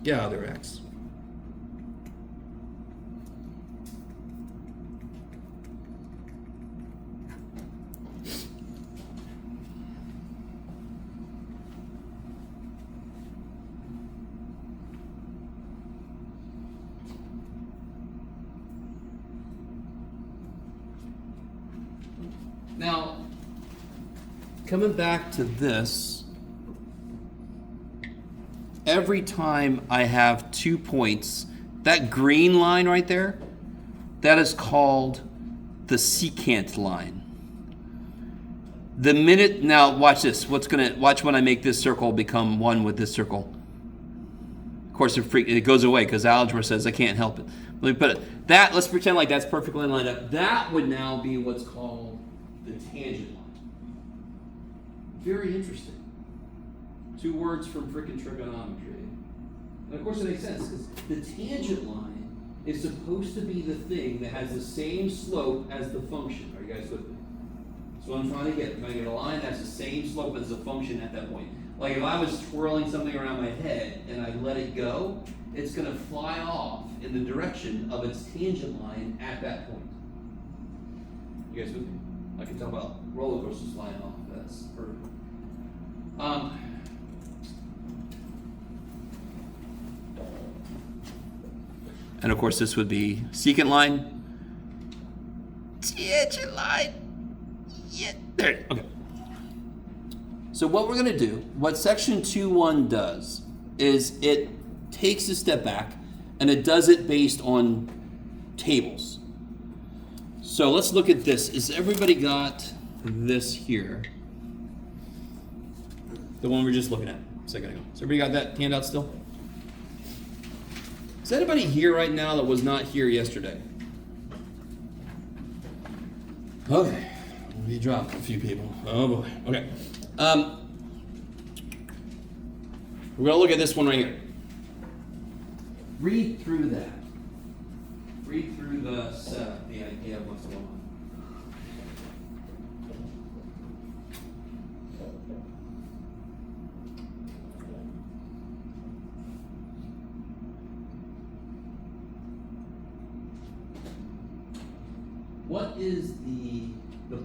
Gather x. Now, coming back to this, every time I have 2 points, that green line right there, that is called the secant line. The minute, now watch this, watch when I make this circle become one with this circle. Of course, it goes away because algebra says I can't help it. Let me put it, let's pretend like that's perfectly lined up. That would now be what's called the tangent line. Very interesting. 2 words from frickin' trigonometry. And of course it makes sense, because the tangent line is supposed to be the thing that has the same slope as the function. Are you guys with me? So I'm trying to get. I'm trying to get a line that has the same slope as the function at that point. Like if I was twirling something around my head and I let it go, it's going to fly off in the direction of its tangent line at that point. You guys with me? I can tell about roller coasters flying off. That's perfect. And of course, this would be secant line, tangent line. Yeah, there. Okay. So what we're going to do, what section 2.1 does, is it takes a step back, and it does it based on tables. So let's look at this. Is everybody got this here? The one we were just looking at a second ago. Has everybody got that handout still? Is anybody here right now that was not here yesterday? Okay. We dropped a few people. Oh boy. Okay. We're going to look at this one right here. Read through that. Read through the idea of what's going on. What is the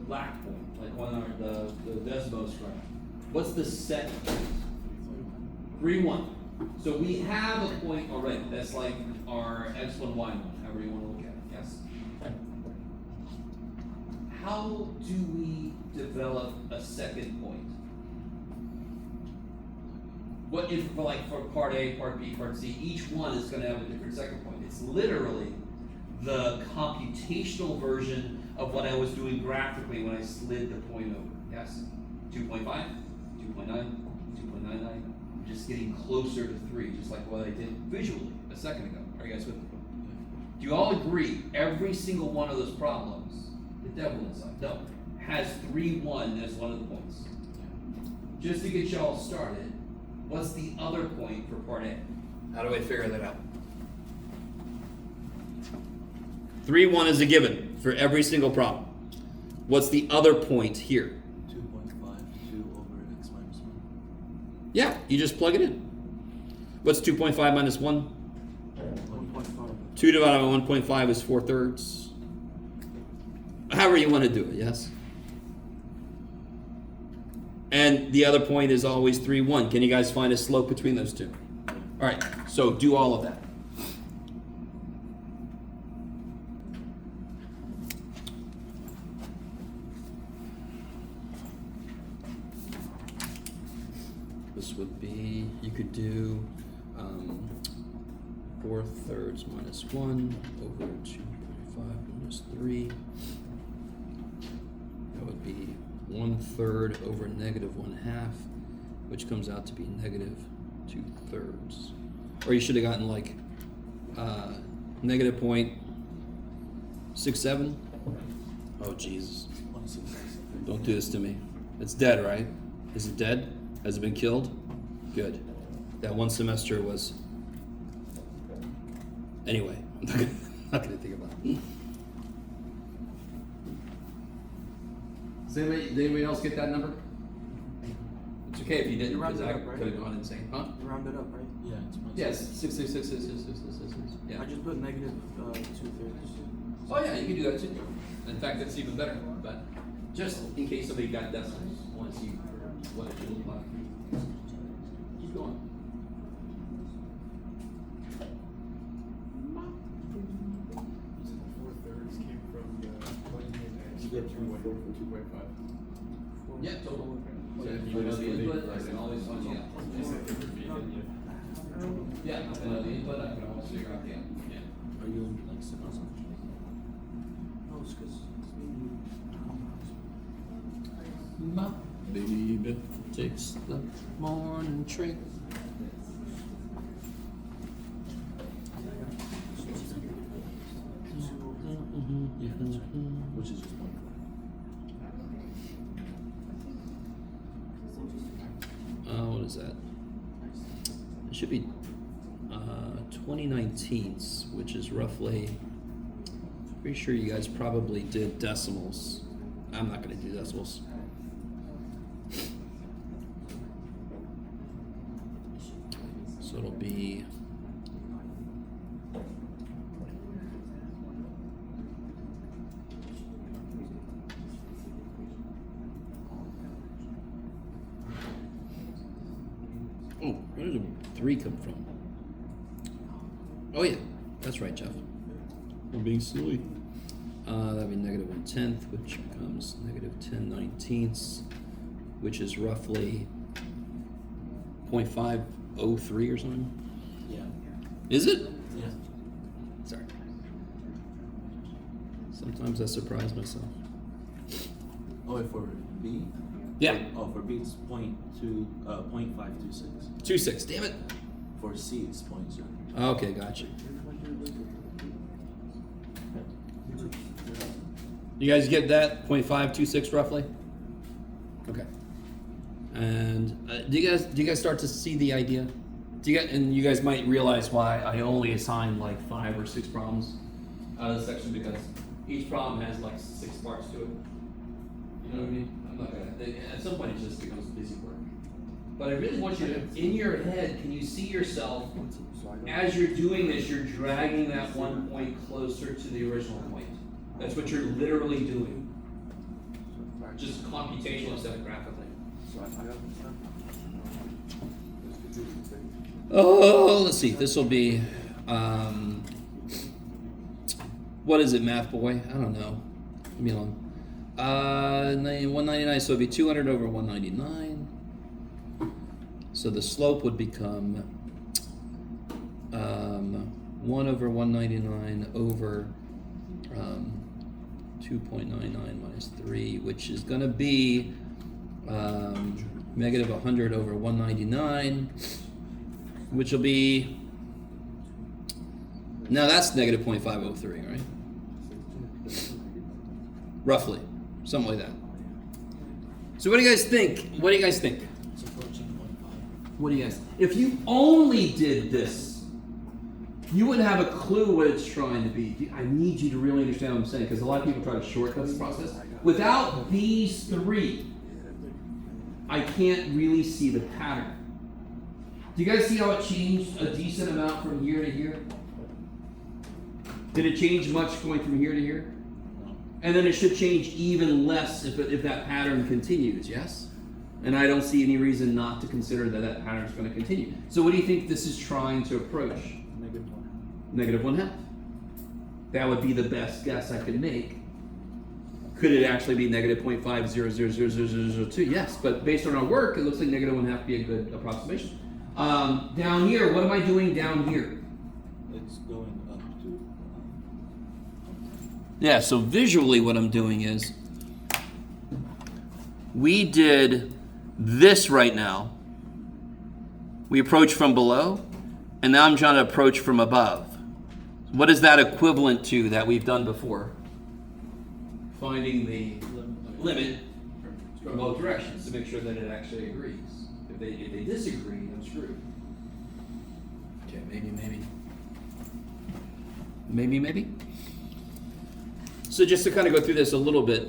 black point, like on the Desmos graph? What's the set point? 3-1. So we have a point already. That's like our x1, y1, however you want to look at it. Yes? How do we develop a second point? What if, for part A, part B, part C, each one is going to have a different second point. It's literally the computational version of what I was doing graphically when I slid the point over. Yes? 2.5, 2.9, 2.99. Just getting closer to 3, just like what I did visually a second ago. Are you guys with me? Do you all agree every single one of those problems, the devil inside, no, has 3-1 as one of the points? Just to get y'all started, what's the other point for part A? How do I figure that out? 3-1 is a given for every single problem. What's the other point here? 2.5, 2 over x minus 1. Yeah, you just plug it in. What's 2.5 minus 1? 1.5. 2 divided by 1.5 is 4/3. However you want to do it, yes? And the other point is always 3-1. Can you guys find a slope between those two? All right, so do all of that. This would be, you could do 4/3 minus 1 over 2.5 minus 3. That would be 1/3 over -1/2, which comes out to be -2/3. Or you should have gotten like -0.67. Oh, Jesus. 166. Don't do this to me. It's dead, right? Is it dead? Has it been killed? Good. That one semester was... Anyway, I'm not gonna think about it. Did anybody else get that number? It's okay if you didn't, You because rounded I up, right? could have gone insane. Huh? You round it up, right? Yeah, it's my Yes, 6666666. Yeah. I just put negative 2/3. Oh yeah, you can do that too. In fact, that's even better. But just in case somebody got decimals, I want to see what it should look like. Keep going. Came from the You get 2.5. Yeah, total. So if you know the input, I can always find the output. Yeah, if I know the input, I can always figure out the output. Yeah. Are you in like signals? No, it's because My baby takes the morning train. Yeah, that's right. Which is just 0.4. What is that? It should be 2019s, which is roughly. Pretty sure you guys probably did decimals. I'm not going to do decimals. So it'll be. Oh, where did the 3 come from? Oh yeah, that's right, Jeff. I'm being silly. That'd be negative 1/10, which becomes negative 10/19, which is roughly 0.503 or something. Yeah. Is it? Yeah. Sorry. Sometimes I surprise myself. Oh, wait, for B? Yeah. Oh, for B it's 0.526. 2.6. Damn it. For C it's 0.0. Okay, gotcha. You guys get that? 0.526 roughly? Okay. And do you guys start to see the idea? And you guys might realize why I only assigned like 5 or 6 problems out of the section, because each problem has like 6 parts to it. You know what I mean? I'm not gonna. At some point, it just becomes busy work. But I really want you to, in your head, can you see yourself as you're doing this? You're dragging that 1 point closer to the original point. That's what you're literally doing. Just computational instead of graphically. Oh, let's see. This will be. What is it, math boy? I don't know. Leave me alone. 199. So it'd be 200 over 199. So the slope would become 1 over 199 over 2.99 minus 3, which is going to be negative 100 over 199, which will be, now that's negative 0.503, right? Roughly, something like that. So what do you guys think? What do you guys think? It's approaching 0.5. What do you guys? If you only did this, you wouldn't have a clue what it's trying to be. I need you to really understand what I'm saying, because a lot of people try to shortcut this process. Without these 3, I can't really see the pattern. Do you guys see how it changed a decent amount from here to here? Did it change much going from here to here? And then it should change even less if that pattern continues, yes? And I don't see any reason not to consider that pattern is going to continue. So what do you think this is trying to approach? Negative 1/2. That would be the best guess I could make. Could it actually be negative 0.5000002? Yes, but based on our work, it looks like negative 1/2 would be a good approximation. Down here, what am I doing down here? It's going up to. Yeah, so visually what I'm doing is, we did this right now. We approach from below, and now I'm trying to approach from above. What is that equivalent to that we've done before? finding the limit from both directions to make sure that it actually agrees. If they disagree, I'm screwed. Okay, maybe. So just to kind of go through this a little bit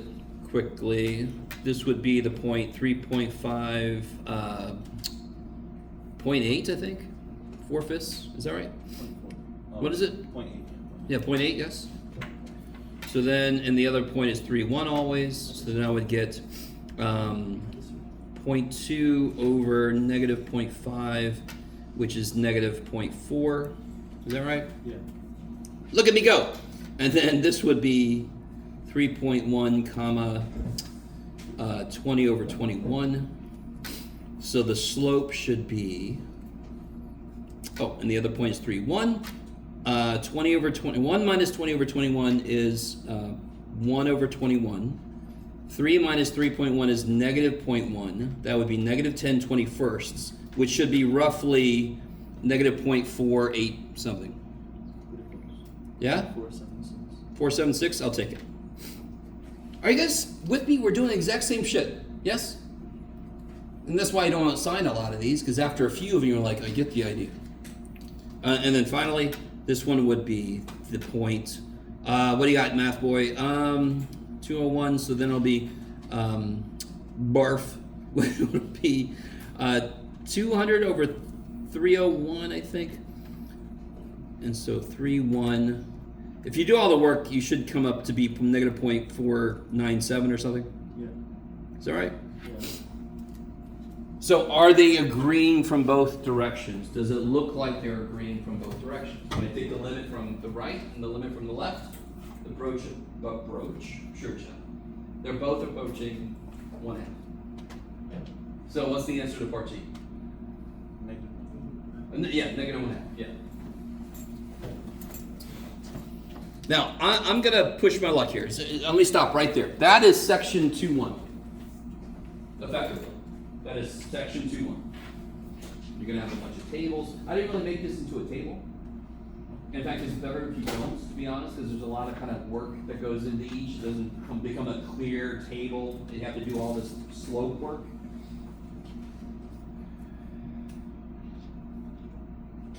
quickly, this would be the point 3.5, 0.8, I think, 4/5. Is that right? What is it? 0.8. Yeah, 0.8, yes. So then, and the other point is 3.1 always. So then I would get 0.2 over negative 0.5, which is negative 0.4. Is that right? Yeah. Look at me go! And then this would be 3.1 comma 20 over 21. So the slope should be, oh, and the other point is 3.1. 20 over 21 minus 20 over 21 is 1 over 21. 3 minus 3.1 is negative 0.1. That would be negative 10 21sts, which should be roughly negative 0.48 something. Yeah? 476. 476, I'll take it. Are you guys with me? We're doing the exact same shit. Yes? And that's why I don't assign a lot of these, because after a few of you are like, I get the idea. And then finally, this one would be the point. What do you got, math boy? 201, so then it'll be barf. It'll be 200 over 301, I think. And so 3.1. If you do all the work, you should come up to be from negative 0.497 or something. Yeah. Is that right? Yeah. So are they agreeing from both directions? Does it look like they're agreeing from both directions? When I take the limit from the right and the limit from the left, they're both approaching 1/2. So what's the answer to part G? Yeah, negative 1/2, yeah. Now, I'm gonna push my luck here. So, let me stop right there. That is section 2.1. Effectively. That is section 2.1. You're gonna have a bunch of tables. I didn't really make this into a table. In fact, it's better if you don't, to be honest, because there's a lot of kind of work that goes into each. It doesn't become a clear table. You have to do all this slope work.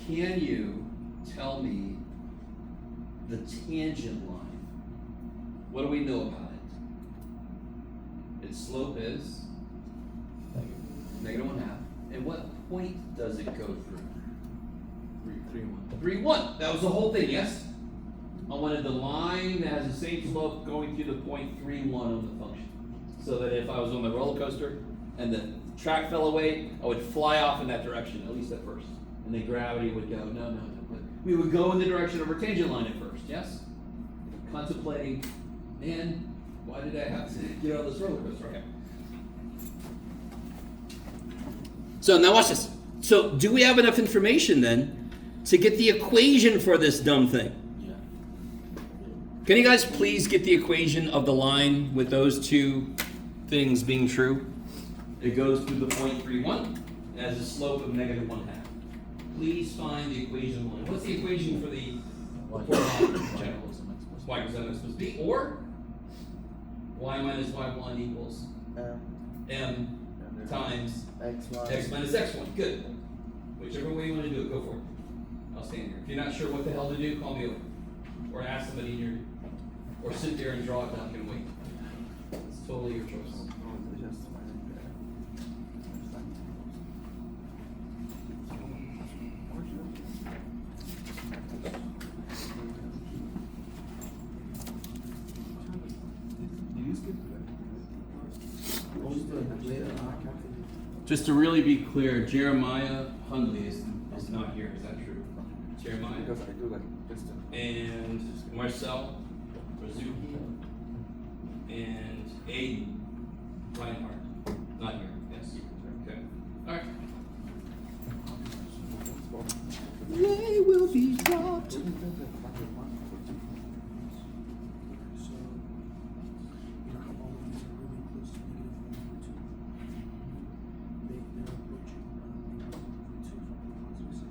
Can you tell me the tangent line? What do we know about it? Its slope is negative 1/2. And what point does it go through? 3.1. 3.1. That was the whole thing, yes? I wanted the line that has the same slope going through the point 3.1 on the function. So that if I was on the roller coaster and the track fell away, I would fly off in that direction, at least at first. And then gravity would go, no. But we would go in the direction of our tangent line at first, yes? Contemplating, man, why did I have to get on this roller coaster? Okay. So now watch this. So do we have enough information then to get the equation for this dumb thing? Yeah. Can you guys please get the equation of the line with those two things being true? It goes through the point 3.1. It has a slope of negative 1/2. Please find the equation of the line. What's the equation for the y cosine is supposed to be? Or y minus y1 equals m times X, Y. x minus x1. Good. Whichever way you want to do it, go for it. I'll stand here. If you're not sure what the hell to do, call me over. Or ask somebody in your, or sit there and draw it down and wait. It's totally your choice. Just to really be clear, Jeremiah Hundley is not here. Is that true? Jeremiah Because I do like just and Marcel Razuki and Aiden Reinhardt. Not here. Yes. Okay. All right. They will be dropped.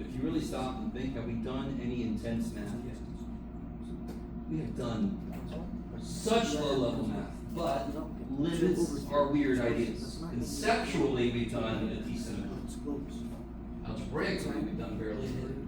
If you really stop and think, have we done any intense math yet? We have done such low level math. limits are weird ideas. Conceptually, we've done a decent amount. Algebraically, we've done barely anything.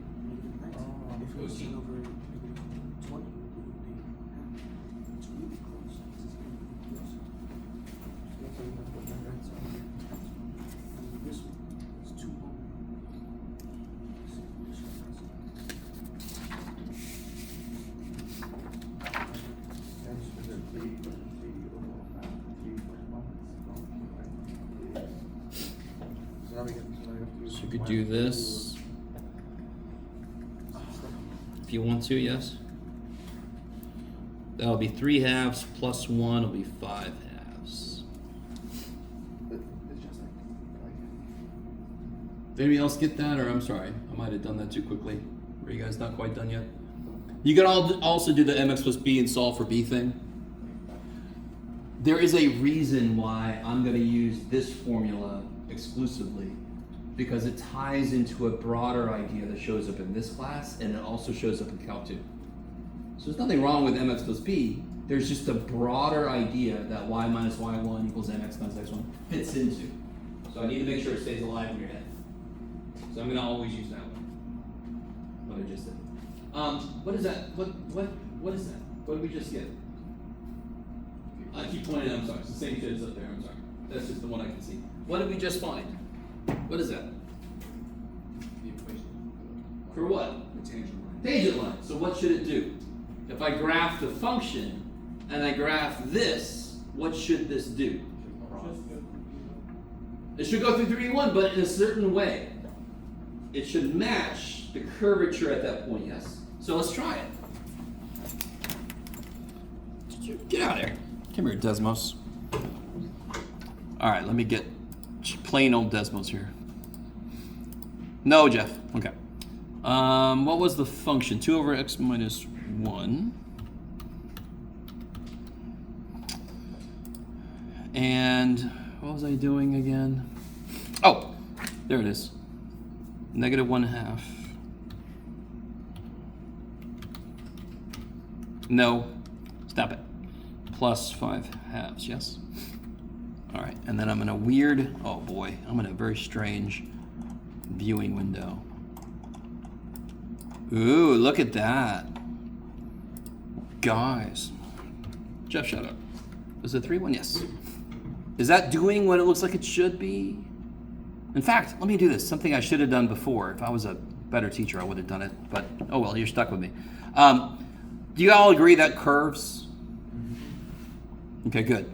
So you could do this if you want to, yes. That'll be 3 halves plus 1 will be 5 halves. Did anybody else get that? Or I'm sorry, I might have done that too quickly. Were you guys not quite done yet? You can also do the mx plus b and solve for b thing. There is a reason why I'm going to use this formula exclusively, because it ties into a broader idea that shows up in this class, and it also shows up in Calc 2. So there's nothing wrong with mx plus b. There's just a broader idea that y minus y1 equals mx minus x1 fits into. So I need to make sure it stays alive in your head. So I'm going to always use that one. What I just did. What is that? What is that? What did we just get? I keep pointing. I'm sorry. It's the same shit as up there. I'm sorry. That's just the one I can see. What did we just find? What is that? The equation. For what? The tangent line. Tangent line. So what should it do? If I graph the function and I graph this, what should this do? It should go through 3D1, but in a certain way. It should match the curvature at that point, yes? So let's try it. Get out of here. Come here, Desmos. All right, let me get plain old Desmos here. No, Jeff. Okay. What was the function? 2 over x minus 1. And what was I doing again? Oh, there it is. Negative 1/2. No, stop it. Plus 5 halves, yes? All right, and then I'm in a weird, oh boy, I'm in a very strange viewing window. Ooh, look at that. Guys. Jeff, shut up. Is it 3-1? Yes. Is that doing what it looks like it should be? In fact, let me do this. Something I should have done before. If I was a better teacher, I would have done it. But, oh well, you're stuck with me. Do you all agree that curves? Okay, good.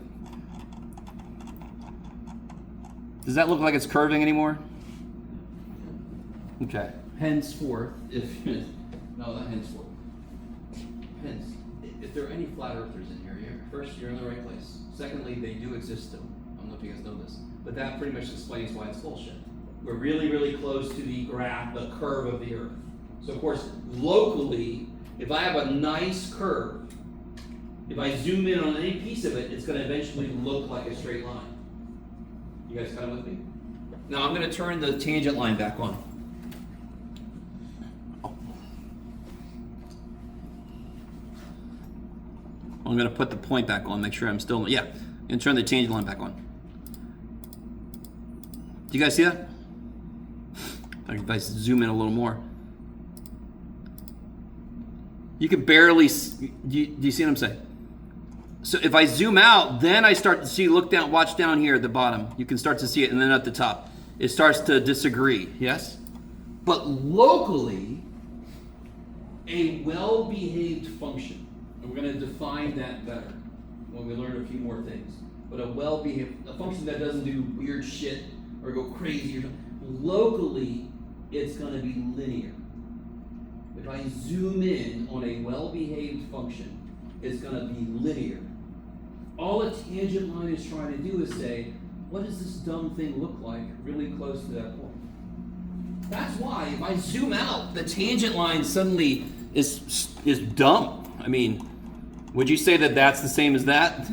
Does that look like it's curving anymore? Okay. Henceforth, if no, not henceforth. Hence, if there are any flat earthers in here, first, you're in the right place. Secondly, they do exist still. I don't know if you guys know this, but that pretty much explains why it's bullshit. We're really, really close to the graph, the curve of the Earth. So of course, locally, if I have a nice curve, if I zoom in on any piece of it, it's going to eventually look like a straight line. You guys kind of with me? Now I'm going to turn the tangent line back on. I'm going to put the point back on, make sure I'm still, yeah, I'm going to turn the tangent line back on. Do you guys see that? If I zoom in a little more. You can barely, do you see what I'm saying? So if I zoom out, then I start to see, look down, watch down here at the bottom. You can start to see it, and then at the top, it starts to disagree, yes? But locally, a well-behaved function, and we're going to define that better when we learn a few more things, but a function that doesn't do weird shit or go crazy, or locally, it's going to be linear. If I zoom in on a well-behaved function, it's going to be linear. All a tangent line is trying to do is say, what does this dumb thing look like really close to that point? That's why if I zoom out, the tangent line suddenly is dumb. I mean, would you say that that's the same as that?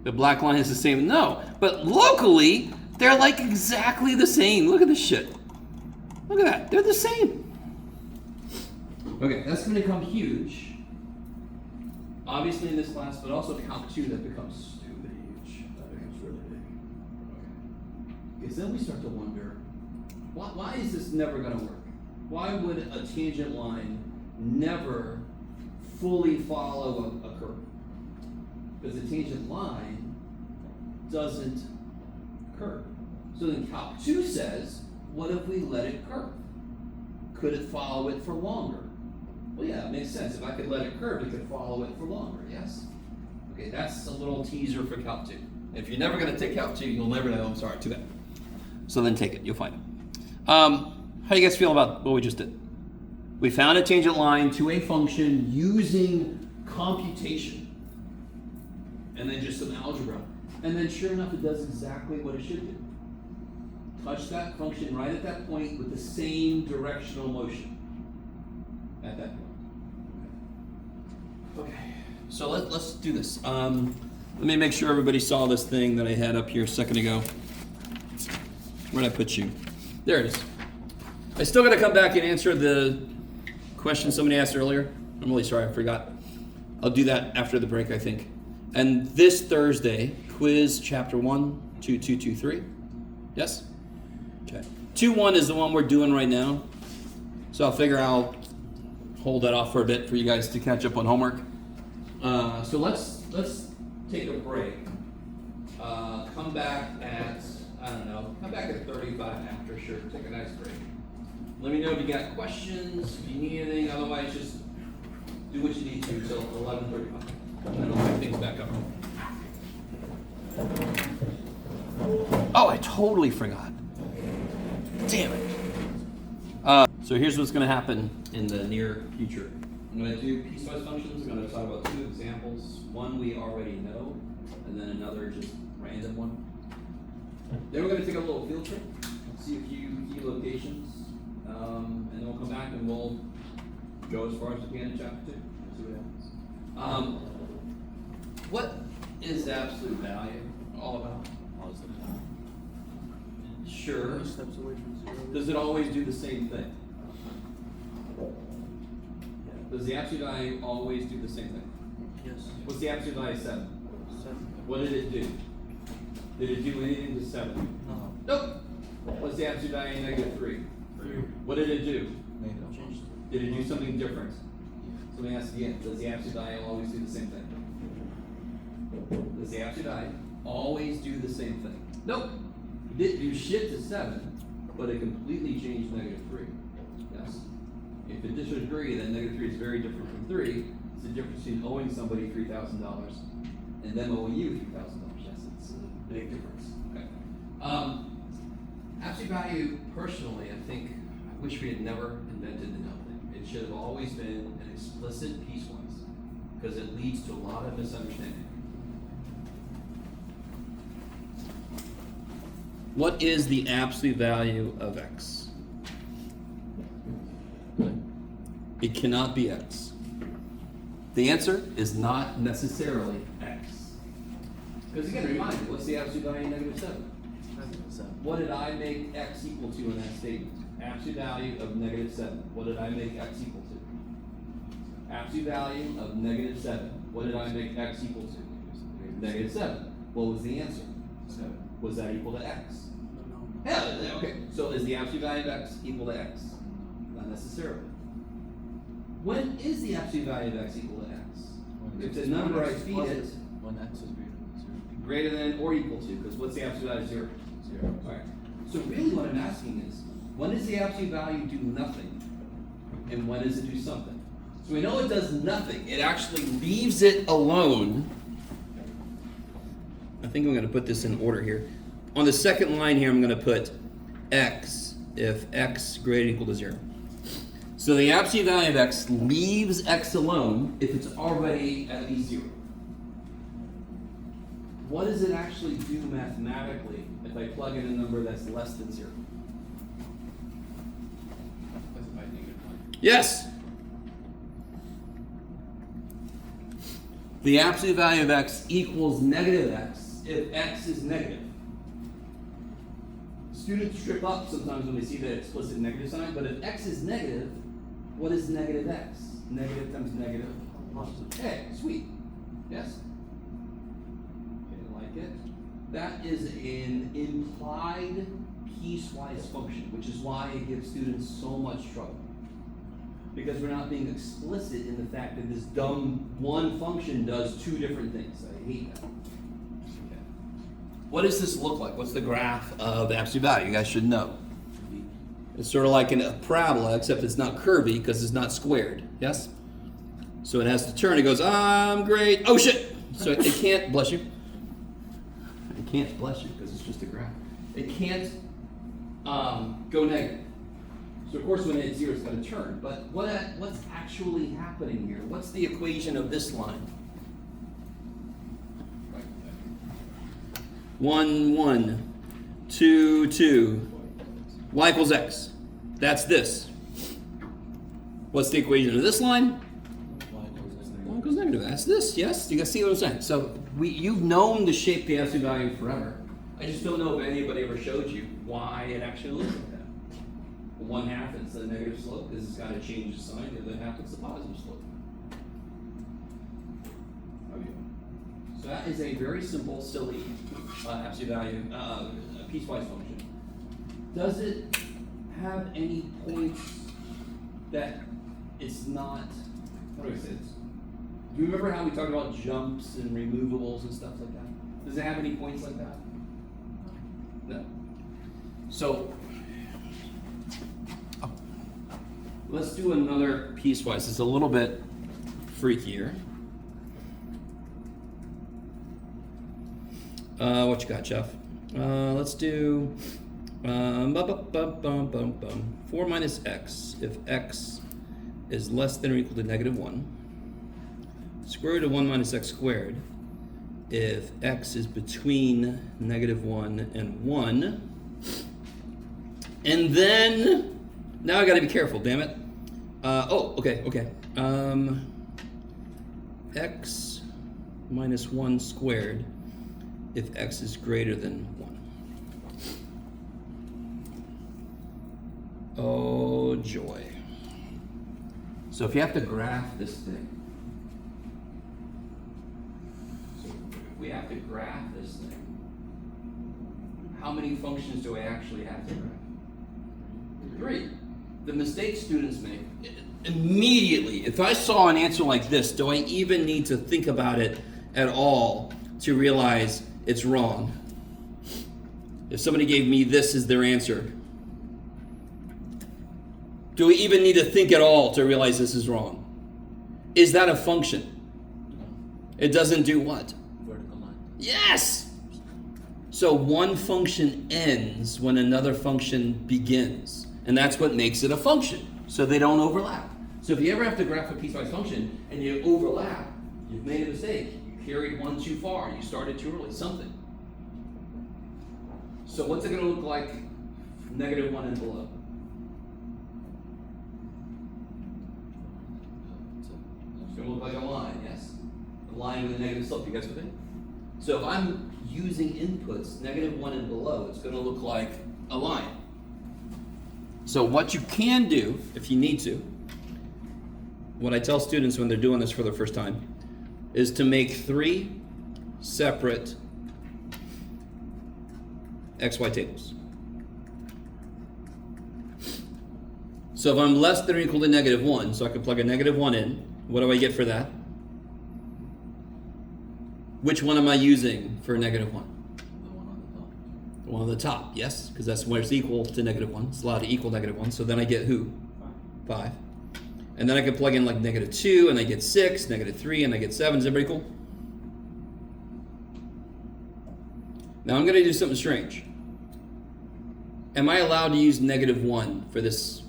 The black line is the same? No. But locally, they're like exactly the same. Look at this shit. Look at that. They're the same. Okay, that's going to become huge. Obviously in this class, but also Calc 2 that becomes stupid huge. because then we start to wonder, why is this never going to work? Why would a tangent line never fully follow a curve? Because the tangent line doesn't curve. So then Calc 2 says, what if we let it curve? Could it follow it for longer? Well, yeah, it makes sense. If I could let it curve, it could follow it for longer, yes. Okay, that's a little teaser for Calc 2. If you're never going to take Calc 2, you'll never know. I'm sorry, too bad. So then take it, you'll find it. How do you guys feel about what we just did? We found a tangent line to a function using computation. And then just some algebra. And then sure enough, it does exactly what it should do. Touch that function right at that point with the same directional motion. At that point. Okay, so let's do this. Let me make sure everybody saw this thing that I had up here a second ago. Where'd I put you? There it is. I still got to come back and answer the question somebody asked earlier. I'm really sorry, I forgot. I'll do that after the break, I think. And this Thursday, quiz chapter 1, 2, 2, 2, 3. Yes? Okay. 2-1 is the one we're doing right now. So I'll figure I'll hold that off for a bit for you guys to catch up on homework. So let's take a break. Come back at, come back at 35 after, sure. Take a nice break. Let me know if you got questions, if you need anything. Otherwise, just do what you need to until 11:35. And then I'll pick things back up. Oh, I totally forgot. Damn it. So here's what's going to happen in the near future. I'm going to do piecewise functions. I'm going to talk about 2 examples. One we already know, and then another just random one. Then we're going to take a little field trip, see a few key locations, and then we'll come back and we'll go as far as we can in chapter 2. See what happens. What is absolute value all about? Sure. Steps away from 0. Does it always do the same thing? Does the absolute value always do the same thing? Yes. What's the absolute value of 7? 7. What did it do? Did it do anything to 7? No. Nope. What's the absolute value of negative 3? 3. What did it do? Changed. Did it do something different? So let me ask again, does the absolute value always do the same thing? Does the absolute value always do the same thing? Nope. It didn't do shit to 7, but it completely changed negative 3. Yes. If it disagree, then negative 3 is very different from 3. It's the difference between owing somebody $3,000 and them owing you $3,000. Yes, it's a big difference. Okay. Absolute value, personally, I think, I wish we had never invented the null thing. It should have always been an explicit piecewise, because it leads to a lot of misunderstanding. What is the absolute value of x? It cannot be x. The answer is not necessarily x. Because again, remind me, what's the absolute value of negative 7? What did I make x equal to in that statement? Absolute value of negative 7. What did I make x equal to? Absolute value of negative 7. What did I make x equal to? Negative 7. What was the answer? 7. Was that equal to x? No. Yeah, okay. So is the absolute value of x equal to x? Not necessarily. When is the absolute value of x equal to x? If the number I feed it When x is greater than or equal to, because what's the absolute value of 0? 0. Alright. So really what I'm asking is, when does the absolute value do nothing? And when does it do something? So we know it does nothing. It actually leaves it alone. I think I'm going to put this in order here. On the second line here, I'm going to put x if x greater than or equal to 0. So the absolute value of x leaves x alone if it's already at least 0. What does it actually do mathematically if I plug in a number that's less than 0? Specify -1. Yes. The absolute value of x equals negative x if x is negative. Students trip up sometimes when they see the explicit negative sign, but if x is negative, what is negative x? Negative times negative. Okay, sweet. Yes? Okay, like it. That is an implied piecewise function, which is why it gives students so much trouble. Because we're not being explicit in the fact that this dumb one function does two different things. I hate that. Okay. What does this look like? What's the graph of absolute value? You guys should know. It's sort of like a parabola, except it's not curvy because it's not squared. Yes? So it has to turn. It goes, I'm great. Oh, shit. So it can't, bless you. It can't, bless you, because it's just a graph. It can't go negative. So of course when it's zero, it's going to turn. But what's actually happening here? What's the equation of this line? 1, 1, 2, 2. Y equals x. That's this. What's the equation of this line? Y equals negative. That's this. Yes, you guys see what I'm saying? So you've known to shape the absolute value forever. I just don't know if anybody ever showed you why it actually looks like that. One half it's the negative slope because it's got to change the sign. The other half it's the positive slope. Okay. So that is a very simple, silly absolute value piecewise function. Does it have any points that it's not? How do I say this? Do you remember how we talked about jumps and removables and stuff like that? Does it have any points like that? No. So let's do another piecewise. It's a little bit freakier. What you got, Jeff? Let's do 4 minus x. If x is less than or equal to negative 1. Square root of 1 minus x squared. If x is between negative 1 and 1. And then, now I gotta be careful, damn it. Okay. X minus 1 squared if x is greater than 1. Oh, joy. So if you have to graph this thing, we have to graph this thing. How many functions do I actually have to graph? 3. The mistake students make, immediately, if I saw an answer like this, do I even need to think about it at all to realize it's wrong? If somebody gave me this as their answer, do we even need to think at all to realize this is wrong? Is that a function? It doesn't do what? Vertical line. Yes! So one function ends when another function begins. And that's what makes it a function. So they don't overlap. So if you ever have to graph a piecewise function and you overlap, you've made a mistake. You carried one too far. You started too early. Something. So what's it going to look like negative 1 and below? It's going to look like a line, yes? A line with a negative slope. You guys with me? So if I'm using inputs negative 1 and below, it's going to look like a line. So what you can do, if you need to, what I tell students when they're doing this for the first time, is to make 3 separate XY tables. So if I'm less than or equal to negative 1, so I can plug a negative 1 in, what do I get for that? Which one am I using for negative 1? The one on the top. The one on the top, yes, because that's where it's equal to negative 1. It's allowed to equal negative 1, so then I get who? 5. And then I can plug in like negative 2, and I get 6, negative 3, and I get 7. Is everybody cool? Now I'm going to do something strange. Am I allowed to use negative 1 for this?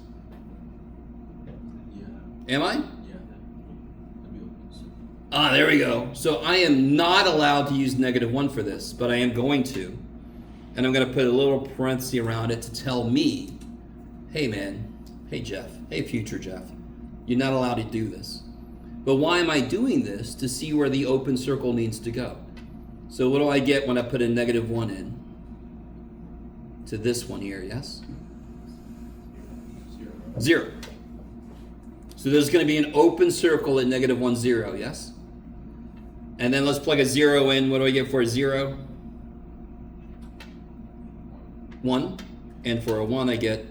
Yeah. Am I? Yeah. That'd be okay. Ah, there we go. So I am not allowed to use negative 1 for this, but I am going to. And I'm going to put a little parenthesis around it to tell me, hey man, hey Jeff, hey future Jeff, you're not allowed to do this. But why am I doing this? To see where the open circle needs to go. So what do I get when I put a negative 1 in? To this one here, yes? 0. So there's going to be an open circle at negative 1, 0, yes? And then let's plug a 0 in. What do I get for a 0? 1. And for a 1, I get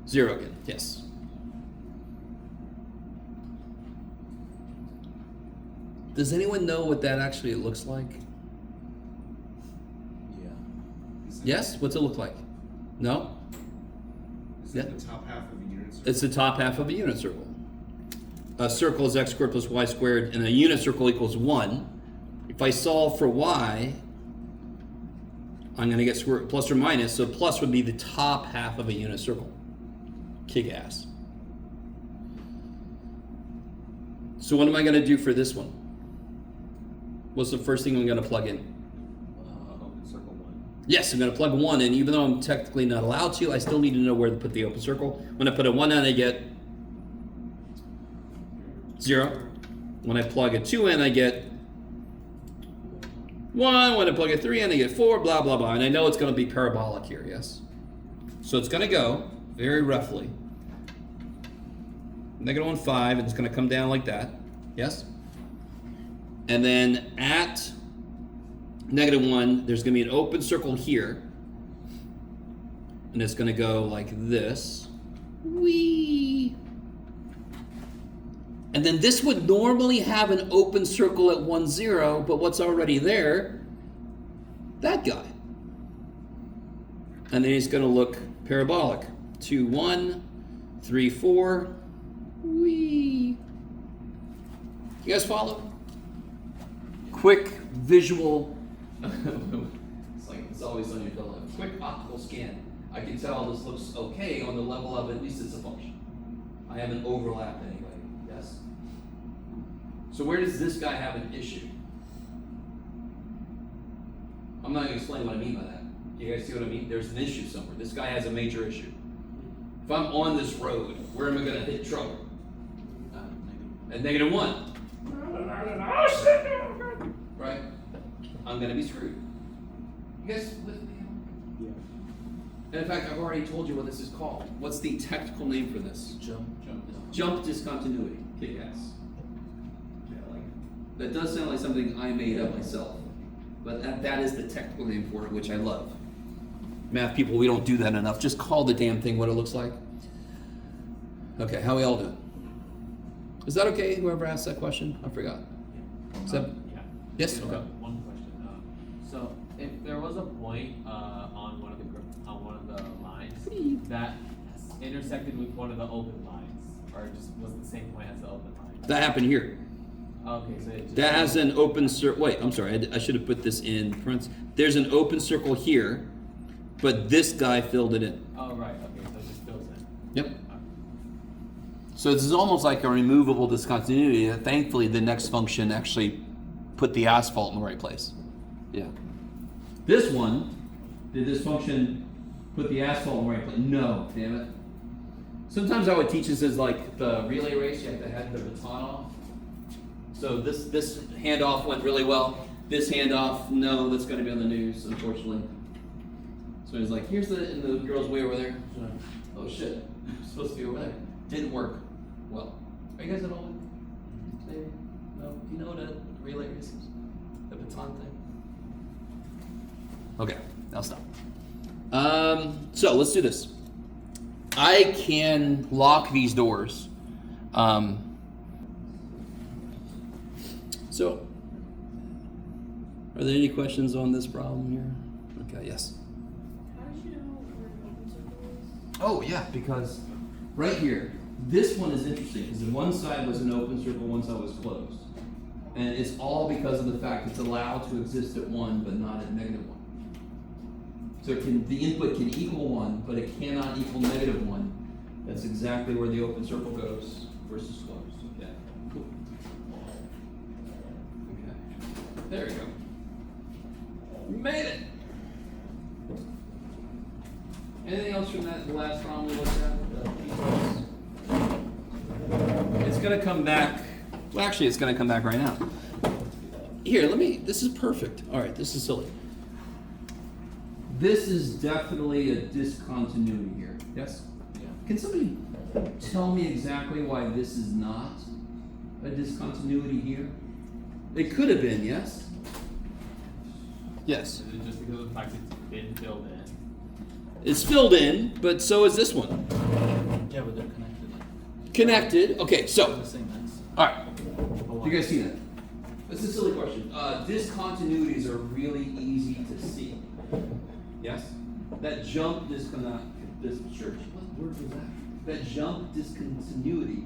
0 again. Yes. Does anyone know what that actually looks like? Yeah. Is that- Yes? What's it look like? No? Is that Yeah. the top half of a unit circle? It's the top half of a unit circle. A circle is x squared plus y squared, and a unit circle equals 1. If I solve for y, I'm going to get square plus or minus, so plus would be the top half of a unit circle. Kick ass. So what am I going to do for this one? What's the first thing I'm going to plug in? Open circle 1. Yes, I'm going to plug 1 in, even though I'm technically not allowed to. I still need to know where to put the open circle. When I put a 1 in, I get 0. When I plug a 2 in, I get 1. When I plug a 3 in, I get 4, blah, blah, blah. And I know it's going to be parabolic here, yes? So it's going to go, very roughly, -1, 5, and it's going to come down like that, yes? And then at -1, there's going to be an open circle here. And it's going to go like this. Whee! And then this would normally have an open circle at 1, 0, but what's already there? That guy. And then he's going to look parabolic. 2, 1, 3, 4. Whee! You guys follow? Quick visual. It's like it's always on your pillow. Quick optical scan. I can tell this looks okay on the level of at least it's a function. I haven't overlapped anyway. Yes? So where does this guy have an issue? I'm not going to explain what I mean by that. You guys see what I mean? There's an issue somewhere. This guy has a major issue. If I'm on this road, where am I going to hit trouble? At -1. Right? I'm going to be screwed. You guys with me? Yeah. And in fact, I've already told you what this is called. What's the technical name for this? Jump. Jump discontinuity. Kick ass. Yeah, I like it. That does sound like something I made up myself. But that is the technical name for it, which I love. Math people, we don't do that enough. Just call the damn thing what it looks like. Okay, how we all doing? Is that okay, whoever asked that question? I forgot. Is that, Yeah. yes? Just Okay. one question. So, if there was a point on one of the lines that intersected with one of the open lines, or just was the same point as the open line? That happened here. Okay, so it just That has an open circle. Wait, I'm sorry. I should have put this in parentheses. There's an open circle here, but this guy filled it in. Oh right. Okay, so it just fills in. Yep. So this is almost like a removable discontinuity. Thankfully, the next function actually put the asphalt in the right place. Yeah. This one, did this function put the asphalt in the right place? No, damn it. Sometimes I would teach this as like the relay race. You have to hand the baton off. So this handoff went really well. This handoff, no, that's going to be on the news, unfortunately. So he's like, here's and the girl's way over there. Oh shit, I'm supposed to be over there. Didn't work well. Are you guys at all? Maybe? No? Do you know what a relay race is? The baton thing? Okay, I'll stop. So let's do this. I can lock these doors. So, are there any questions on this problem here? Okay, yes. How did you know where an open circle is? Oh yeah, because right here, this one is interesting because one side was an open circle, one side was closed. And it's all because of the fact it's allowed to exist at 1 but not at -1. So the input can equal 1, but it cannot equal -1. That's exactly where the open circle goes versus closed. Okay, cool. Okay, there we go. We made it. Anything else from that last problem we looked at? It's gonna come back. Well, actually, it's gonna come back right now. Here, this is perfect. All right, this is silly. This is definitely a discontinuity here. Yes? Yeah. Can somebody tell me exactly why this is not a discontinuity here? It could have been, yes? Yes. Is it just because of the fact it's been filled in? It's filled in, but so is this one. Yeah, but they're connected. Like, Connected. Okay, so, the same X. all right. Do you guys see that? That's a silly question. Discontinuities are really easy to see. Yes? That jump church, what word was that? That jump discontinuity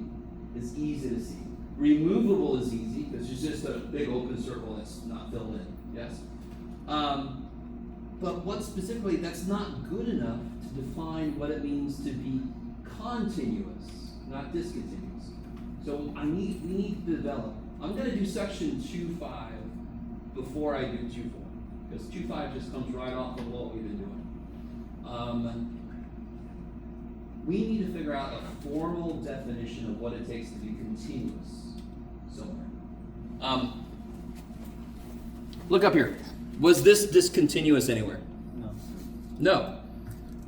is easy to see. Removable is easy because it's just a big open circle that's not filled in. Yes? But what specifically, that's not good enough to define what it means to be continuous, not discontinuous. So we need to develop. I'm going to do section 2.5 before I do 2.4 because 2.5 just comes right off of what we've been doing. We need to figure out a formal definition of what it takes to be continuous somewhere. Look up here. Was this discontinuous anywhere? No. No.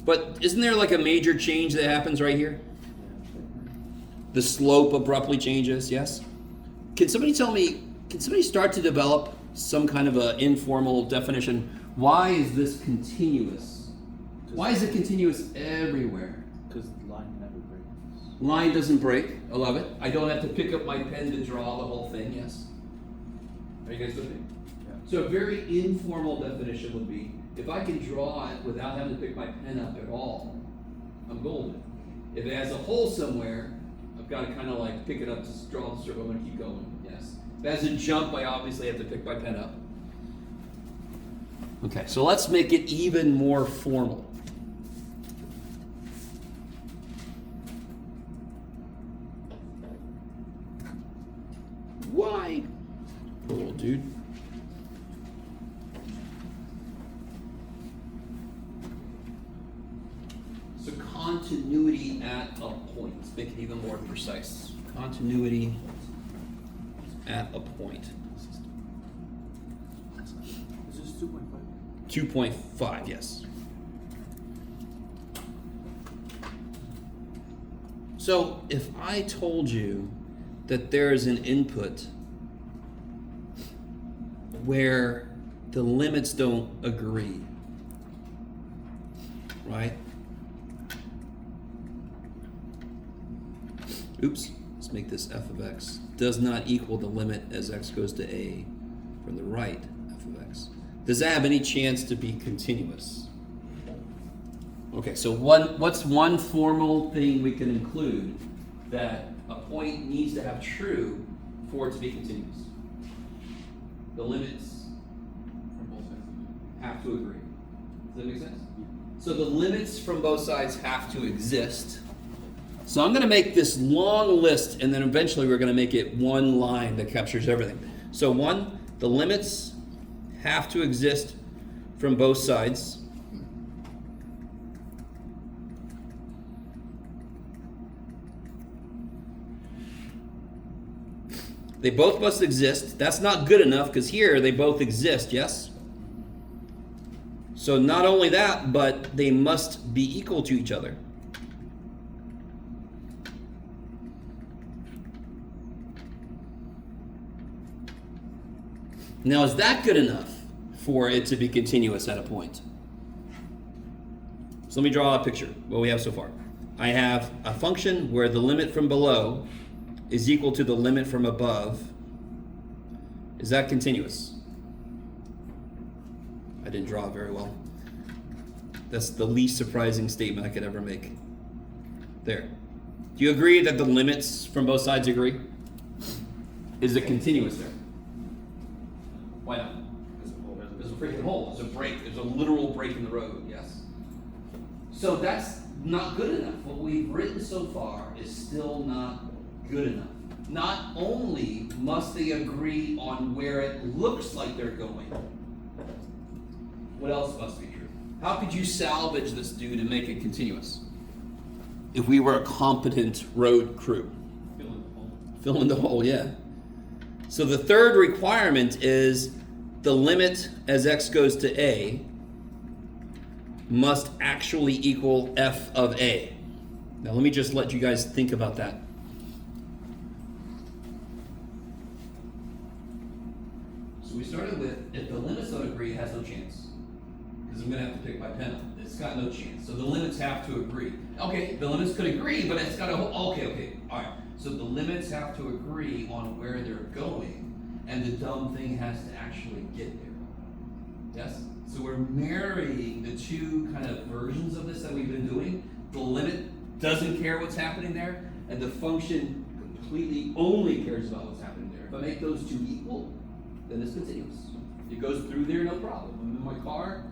But isn't there like a major change that happens right here? The slope abruptly changes, yes? Can somebody start to develop some kind of an informal definition? Why is this continuous? Why is it continuous everywhere? Because the line never breaks. Line doesn't break. I love it. I don't have to pick up my pen to draw the whole thing, yes? Are you guys with me? Yeah. So a very informal definition would be, if I can draw it without having to pick my pen up at all, I'm golden. If it has a hole somewhere, I've got to kind of like pick it up to draw the circle. I'm going to keep going, yes. If it has a jump, I obviously have to pick my pen up. Okay, so let's make it even more formal. Why? Little dude. So continuity at a point. Let's make it even more precise. Continuity at a point. Is this 2.5? 2.5, yes. So if I told you that there is an input where the limits don't agree, right? Oops, let's make this f of x does not equal the limit as x goes to a from the right f of x. Does that have any chance to be continuous? Okay, so what's one formal thing we can include that a point needs to have true for it to be continuous? The limits From both sides. have to agree. Does that make sense? So the limits from both sides have to exist. So I'm going to make this long list, and then eventually we're going to make it one line that captures everything. So one, the limits have to exist from both sides. They both must exist. That's not good enough because here they both exist, yes? So not only that, but they must be equal to each other. Now, is that good enough for it to be continuous at a point? So let me draw a picture, what we have so far. I have a function where the limit from below is equal to the limit from above. Is that continuous? I didn't draw it very well. That's the least surprising statement I could ever make. There. Do you agree that the limits from both sides agree? Is it continuous there? Why not? There's a freaking hole. There's a break. There's a literal break in the road, yes? So that's not good enough. What we've written so far is still not good enough. Not only must they agree on where it looks like they're going, what else must be true? How could you salvage this dude and make it continuous? If we were a competent road crew. Fill in the hole. Fill in the hole, yeah. So the third requirement is the limit as x goes to a must actually equal f of a. Now let me just let you guys think about that. So we started with, if the limits don't agree, it has no chance. because I'm gonna have to pick my pen up. It's got no chance. So the limits have to agree. Okay, the limits could agree, but it's got to, okay, all right. So the limits have to agree on where they're going, and the dumb thing has to actually get there. Yes? So we're marrying the two kind of versions of this that we've been doing. The limit doesn't care what's happening there, and the function completely only cares about what's happening there. If I make those two equal, then it's continuous. It goes through there, no problem. I'm in my car,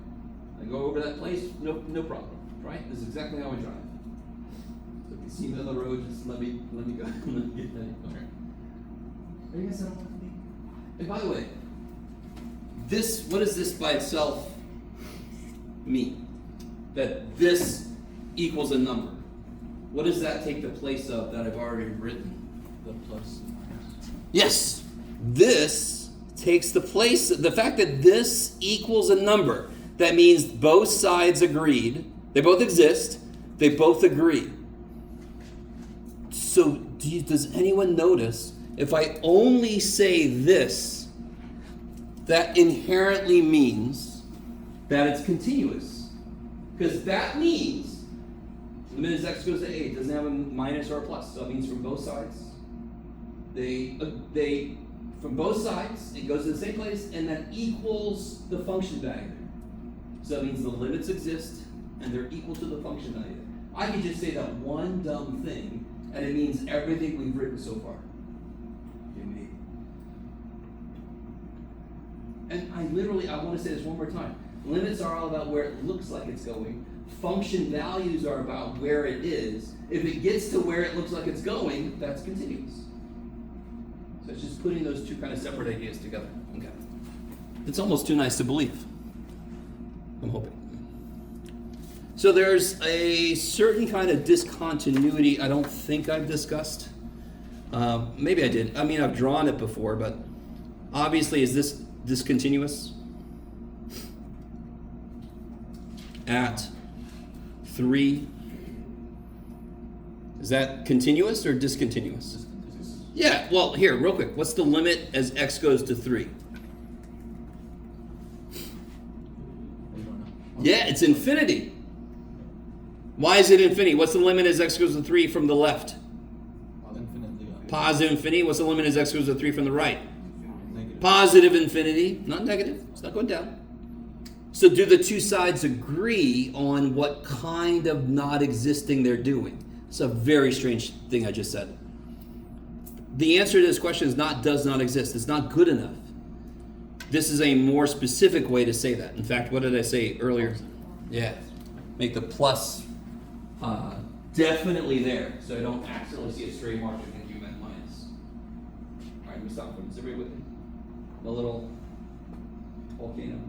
I go over that place, no problem. Right? This is exactly how I drive. So if you see me on the road, just let me go. Let me get that. Okay. Are you guys settled with me? And by the way, this, what does this by itself mean? That this equals a number. What does that take the place of that I've already written? The plus and minus. Yes, this takes the place, the fact that this equals a number, that means both sides agreed, they both exist, they both agree. So does anyone notice, if I only say this, that inherently means that it's continuous? Because that means limit as x goes to a, it doesn't have a minus or a plus, so it means from both sides. They from both sides, it goes to the same place, and that equals the function value there. So that means the limits exist, and they're equal to the function value there. I could just say that one dumb thing, and it means everything we've written so far. You me. And I want to say this one more time. Limits are all about where it looks like it's going. Function values are about where it is. If it gets to where it looks like it's going, that's continuous. So it's just putting those two kind of separate ideas together. Okay. It's almost too nice to believe. I'm hoping. So there's a certain kind of discontinuity I don't think I've discussed. Maybe I did. I mean, I've drawn it before, but obviously, is this discontinuous? At 3. Is that continuous or discontinuous? Yeah, well, here, real quick. What's the limit as x goes to 3? We don't know. Yeah, it's infinity. Why is it infinity? What's the limit as x goes to 3 from the left? Infinitely. Positive infinity. What's the limit as x goes to 3 from the right? Negative. Positive infinity, not negative. It's not going down. So do the two sides agree on what kind of not existing they're doing? It's a very strange thing I just said. The answer to this question is not does not exist. It's not good enough. This is a more specific way to say that. In fact, what did I say earlier? Yeah. Make the plus definitely there, so I don't accidentally see a straight mark and think you meant minus. All right, let me stop for this. Everybody with me? The little volcano.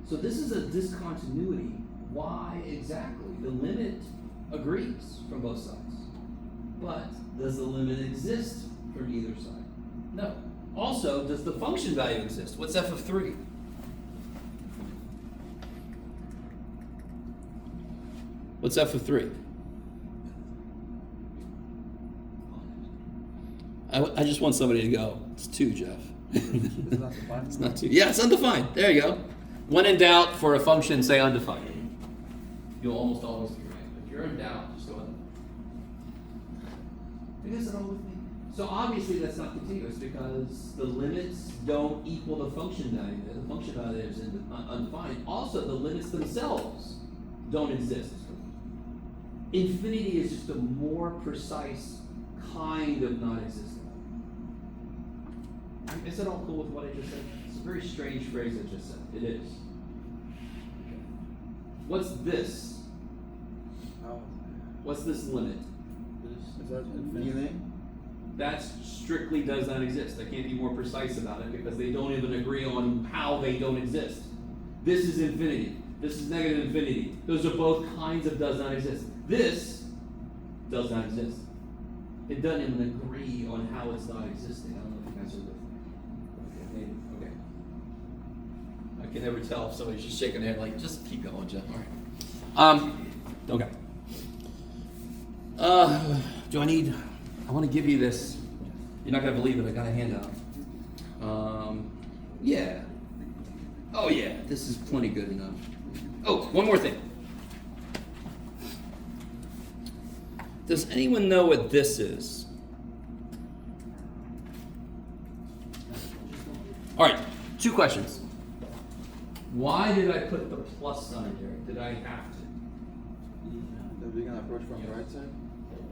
So this is a discontinuity. Why exactly? The limit agrees from both sides. But does the limit exist from either side? No. Also, does the function value exist? What's f of 3? What's f of 3? I just want somebody to go. It's 2, Jeff. It's not defined. It's not 2. Yeah, it's undefined. There you go. When in doubt for a function, say undefined. You'll almost always be right. If you're in doubt, just go undefined. You guys are all with me? So obviously that's not continuous because the limits don't equal the function value there. The function value there is undefined. Also, the limits themselves don't exist. Infinity is just a more precise kind of non-existent. Is that all cool with what I just said? It's a very strange phrase I just said. It is. Okay. What's this? Oh. What's this limit? Is that infinity? That strictly does not exist. I can't be more precise about it because they don't even agree on how they don't exist. This is infinity. This is negative infinity. Those are both kinds of does not exist. This does not exist. It doesn't even agree on how it's not existing. I don't know if you guys are with me. Okay, maybe. Okay. I can never tell if somebody's just shaking their head like, just keep going, Jeff. All right. Okay. Do I need... I want to give you this. You're not going to believe it. I got a handout. Yeah. this is plenty good enough. Oh, one more thing. Does anyone know what this is? All right, 2 questions. Why did I put the plus sign there? Did I have to? That we're gonna approach from the right side?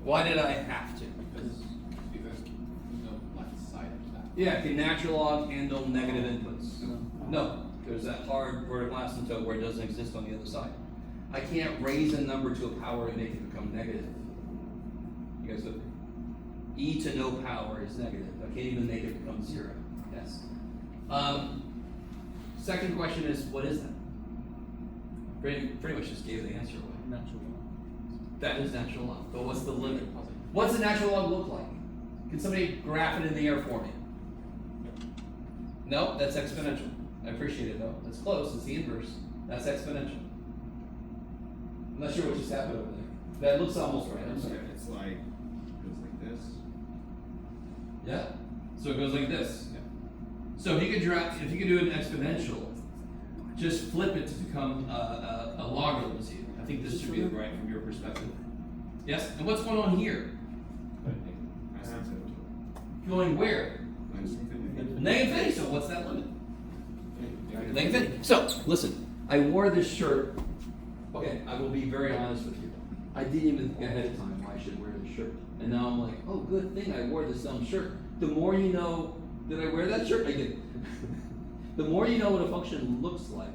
Why did I have to? Because there's no left side of that. Yeah, can natural log handle negative inputs? No, there's that hard vertical asymptote where it doesn't exist on the other side. I can't raise a number to a power and make it become negative. You guys look. E to no power is negative. I can't even make it become 0. Yes. Second question is, what is that? Pretty much just gave the answer away. Natural. That is natural log. But what's the limit? What's a natural log look like? Can somebody graph it in the air for me? No, that's exponential. I appreciate it though. That's close. It's the inverse. That's exponential. I'm not sure what just happened over there. That looks almost right. I'm sorry. It's like, goes like this. Yeah. So it goes like this. So if you could do an exponential, just flip it to become a logarithm. I think this should be right from your perspective. Yes. And what's going on here? Going where? Negative infinity. So what's that limit? Negative infinity. So listen, I wore this shirt. Okay, I will be very honest with you. I didn't even think ahead of time why I should wear this shirt, and now I'm like, oh, good thing I wore this dumb shirt. The more you know. Did I wear that shirt? I did. The more you know what a function looks like,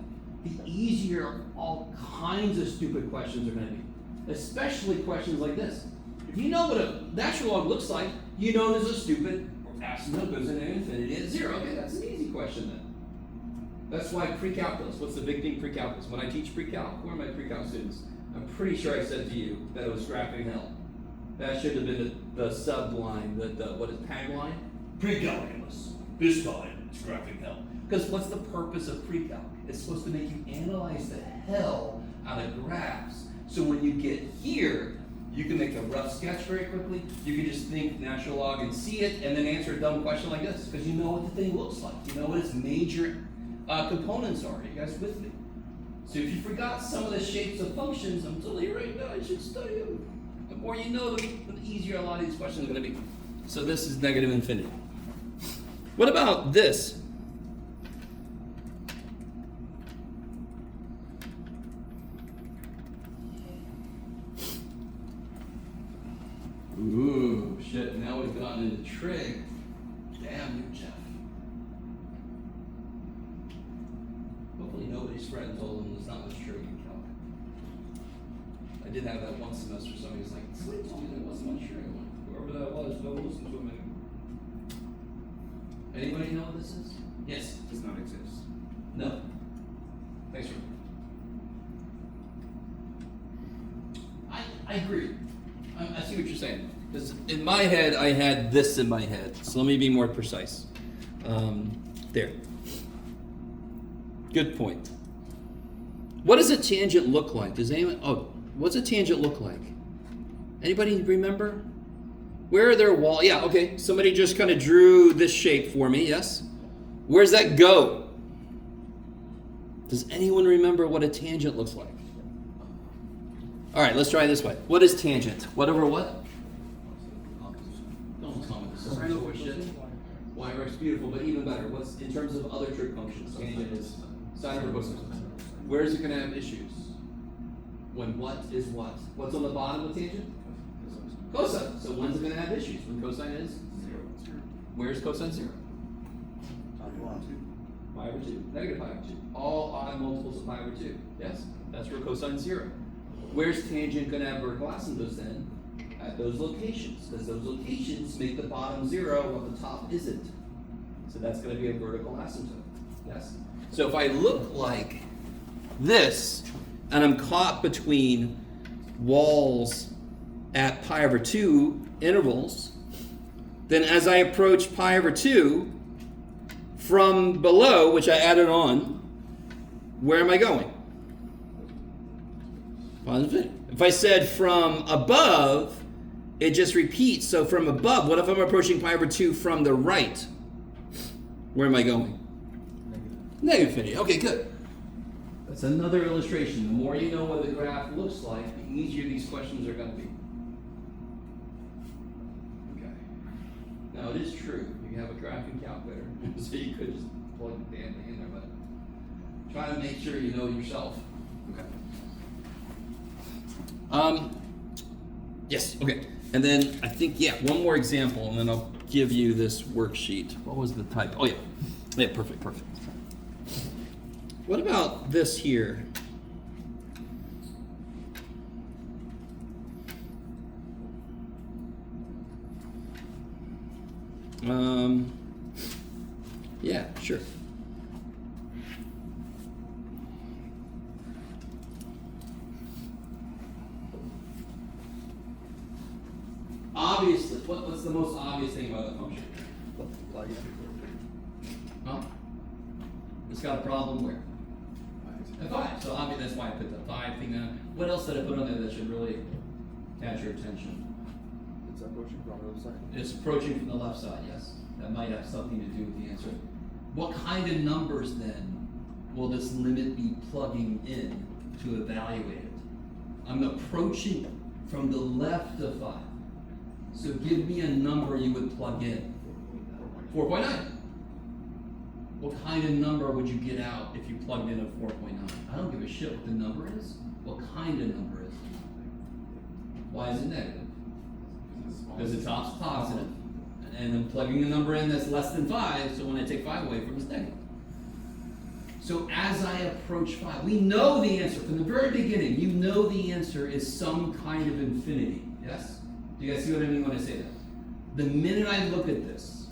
the easier all kinds of stupid questions are going to be. Especially questions like this. If you know what a natural log looks like, you know there's a stupid asymptote goes into infinity at 0. Okay, that's an easy question then. That's why pre-calculus. What's the big thing pre-calculus? When I teach pre-calc, who are my pre-calc students? I'm pretty sure I said to you that it was graphing hell. That should have been the subline, what is tagline? Pre-calculus. This time it's graphing hell. Because what's the purpose of pre-calc? It's supposed to make you analyze the hell out of graphs. So when you get here, you can make a rough sketch very quickly. You can just think natural log and see it, and then answer a dumb question like this, because you know what the thing looks like. You know what its major components are. Are you guys with me? So if you forgot some of the shapes of functions, I'm telling you right now, you should study them. The more you know, the easier a lot of these questions are going to be. So this is negative infinity. What about this? Ooh, shit, now we've gotten into trig. Damn you, Jeff. Hopefully nobody's friend told them there's not much trig in calc. I did have that one semester, somebody was like, somebody told me there wasn't much trig. I'm like, whoever that was, don't listen to him anymore. Anybody know what this is? Yes. Does not exist. No. Thanks for. I agree. I see what you're saying. Because in my head, I had this in my head. So let me be more precise. There. Good point. What does a tangent look like? Does anyone? Oh, what's a tangent look like? Anybody remember? Where are their walls? Yeah, okay. Somebody just kind of drew this shape for me, yes? Where's that go? Does anyone remember what a tangent looks like? All right, let's try it this way. What is tangent? What over what? Don't tell me this is some sort of shit. Y works beautiful, but even better. What's in terms of other trig functions? Tangent is sine over cosine. Where is it going to have issues? When what is what? What's on the bottom of tangent? Cosine. So when's it going to have issues? When cosine is 0. Where's cosine 0? Pi over 2. Negative pi over 2. All odd multiples of pi over 2. Yes? That's where cosine 0. Where's tangent going to have vertical asymptotes then? At those locations. Because those locations make the bottom 0 while the top isn't. So that's going to be a vertical asymptote. Yes? So if I look like this, and I'm caught between walls at pi over 2 intervals, then as I approach pi over 2, from below, which I added on, where am I going? Positive. If I said from above, it just repeats. So from above, what if I'm approaching pi over 2 from the right? Where am I going? Negative infinity. Okay, good. That's another illustration. The more you know what the graph looks like, the easier these questions are going to be. Okay. Now it is true. You have a graphing calculator, so you could just plug the damn thing in there, but try to make sure you know yourself. Okay. Yes, okay. And then I think, yeah, one more example, and then I'll give you this worksheet. What was the type? Oh, yeah. Yeah, perfect. What about this here? Yeah, sure. Obviously, what's the most obvious thing about the function? Plug in. Huh? It's got a problem where? A 5. So obviously that's why I put the 5 thing on. What else did I put on there that should really catch your attention? It's approaching from the other side. It's approaching from the left side, yes. That might have something to do with the answer. What kind of numbers then will this limit be plugging in to evaluate it? I'm approaching from the left of 5. So give me a number you would plug in. 4.9. What kind of number would you get out if you plugged in a 4.9? I don't give a shit what the number is. What kind of number is it? Why is it negative? Because the top's positive. And I'm plugging a number in that's less than 5, so when I take 5 away from it, it's negative. So as I approach 5, we know the answer from the very beginning. You know the answer is some kind of infinity. Yes? Do you guys see what I mean when I say that? The minute I look at this,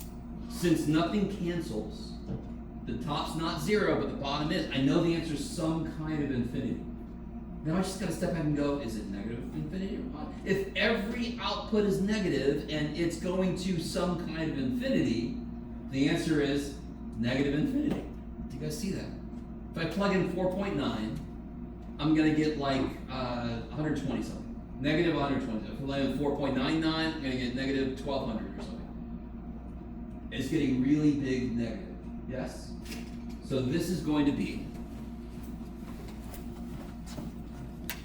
since nothing cancels, the top's not 0, but the bottom is, I know the answer is some kind of infinity. Now I just gotta step back and go, is it negative infinity or not? If every output is negative and it's going to some kind of infinity, the answer is negative infinity. Do you guys see that? If I plug in 4.9, I'm gonna get like 120 something. Negative 120. If I plug in 4.99, I'm gonna get negative 1200 or something. It's getting really big negative. Yes? So this is going to be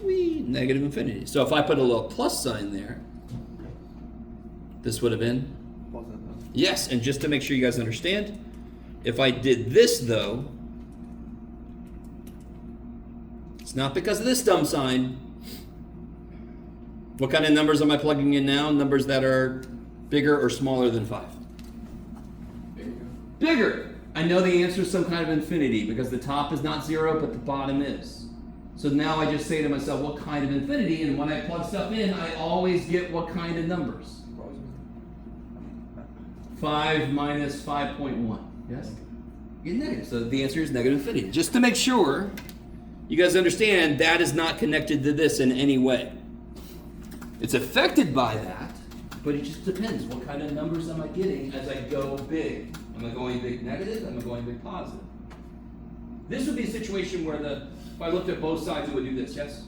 negative infinity. So if I put a little plus sign there, this would have been Positive. yes. And just to make sure you guys understand, if I did this though, it's not because of this dumb sign. What kind of numbers am I plugging in now? Numbers that are bigger or smaller than 5? Bigger. I know the answer is some kind of infinity because the top is not 0, but the bottom is. So now I just say to myself, what kind of infinity? And when I plug stuff in, I always get what kind of numbers? 5 minus 5.1. Yes? Get negative. So the answer is negative infinity. Just to make sure you guys understand, that is not connected to this in any way. It's affected by that, but it just depends. What kind of numbers am I getting as I go big? Am I going big negative? Am I going big positive? This would be a situation where if I looked at both sides, it would do this, yes?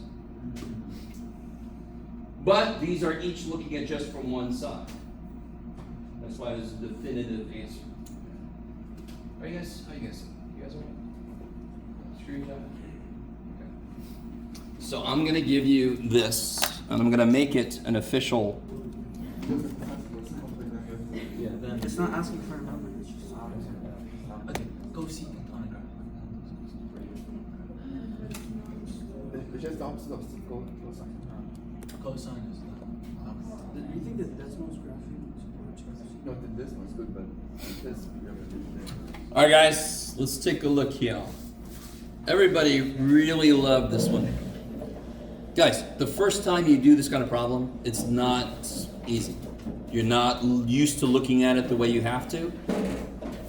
But these are each looking at just from one side. That's why there's a definitive answer. Are you guys, how you guys? You guys okay? Screw each other? Okay. So I'm gonna give you this, and I'm gonna make it an official. Yeah, then. It's not asking for a number, it's just Okay, go see Platonic. It's just the opposite of cosine. Cosine is Do you think that Desmos graphing supports graphing? No, this one's good, but this. All right, guys, let's take a look here. Everybody really loved this one. Guys, the first time you do this kind of problem, it's not easy. You're not used to looking at it the way you have to.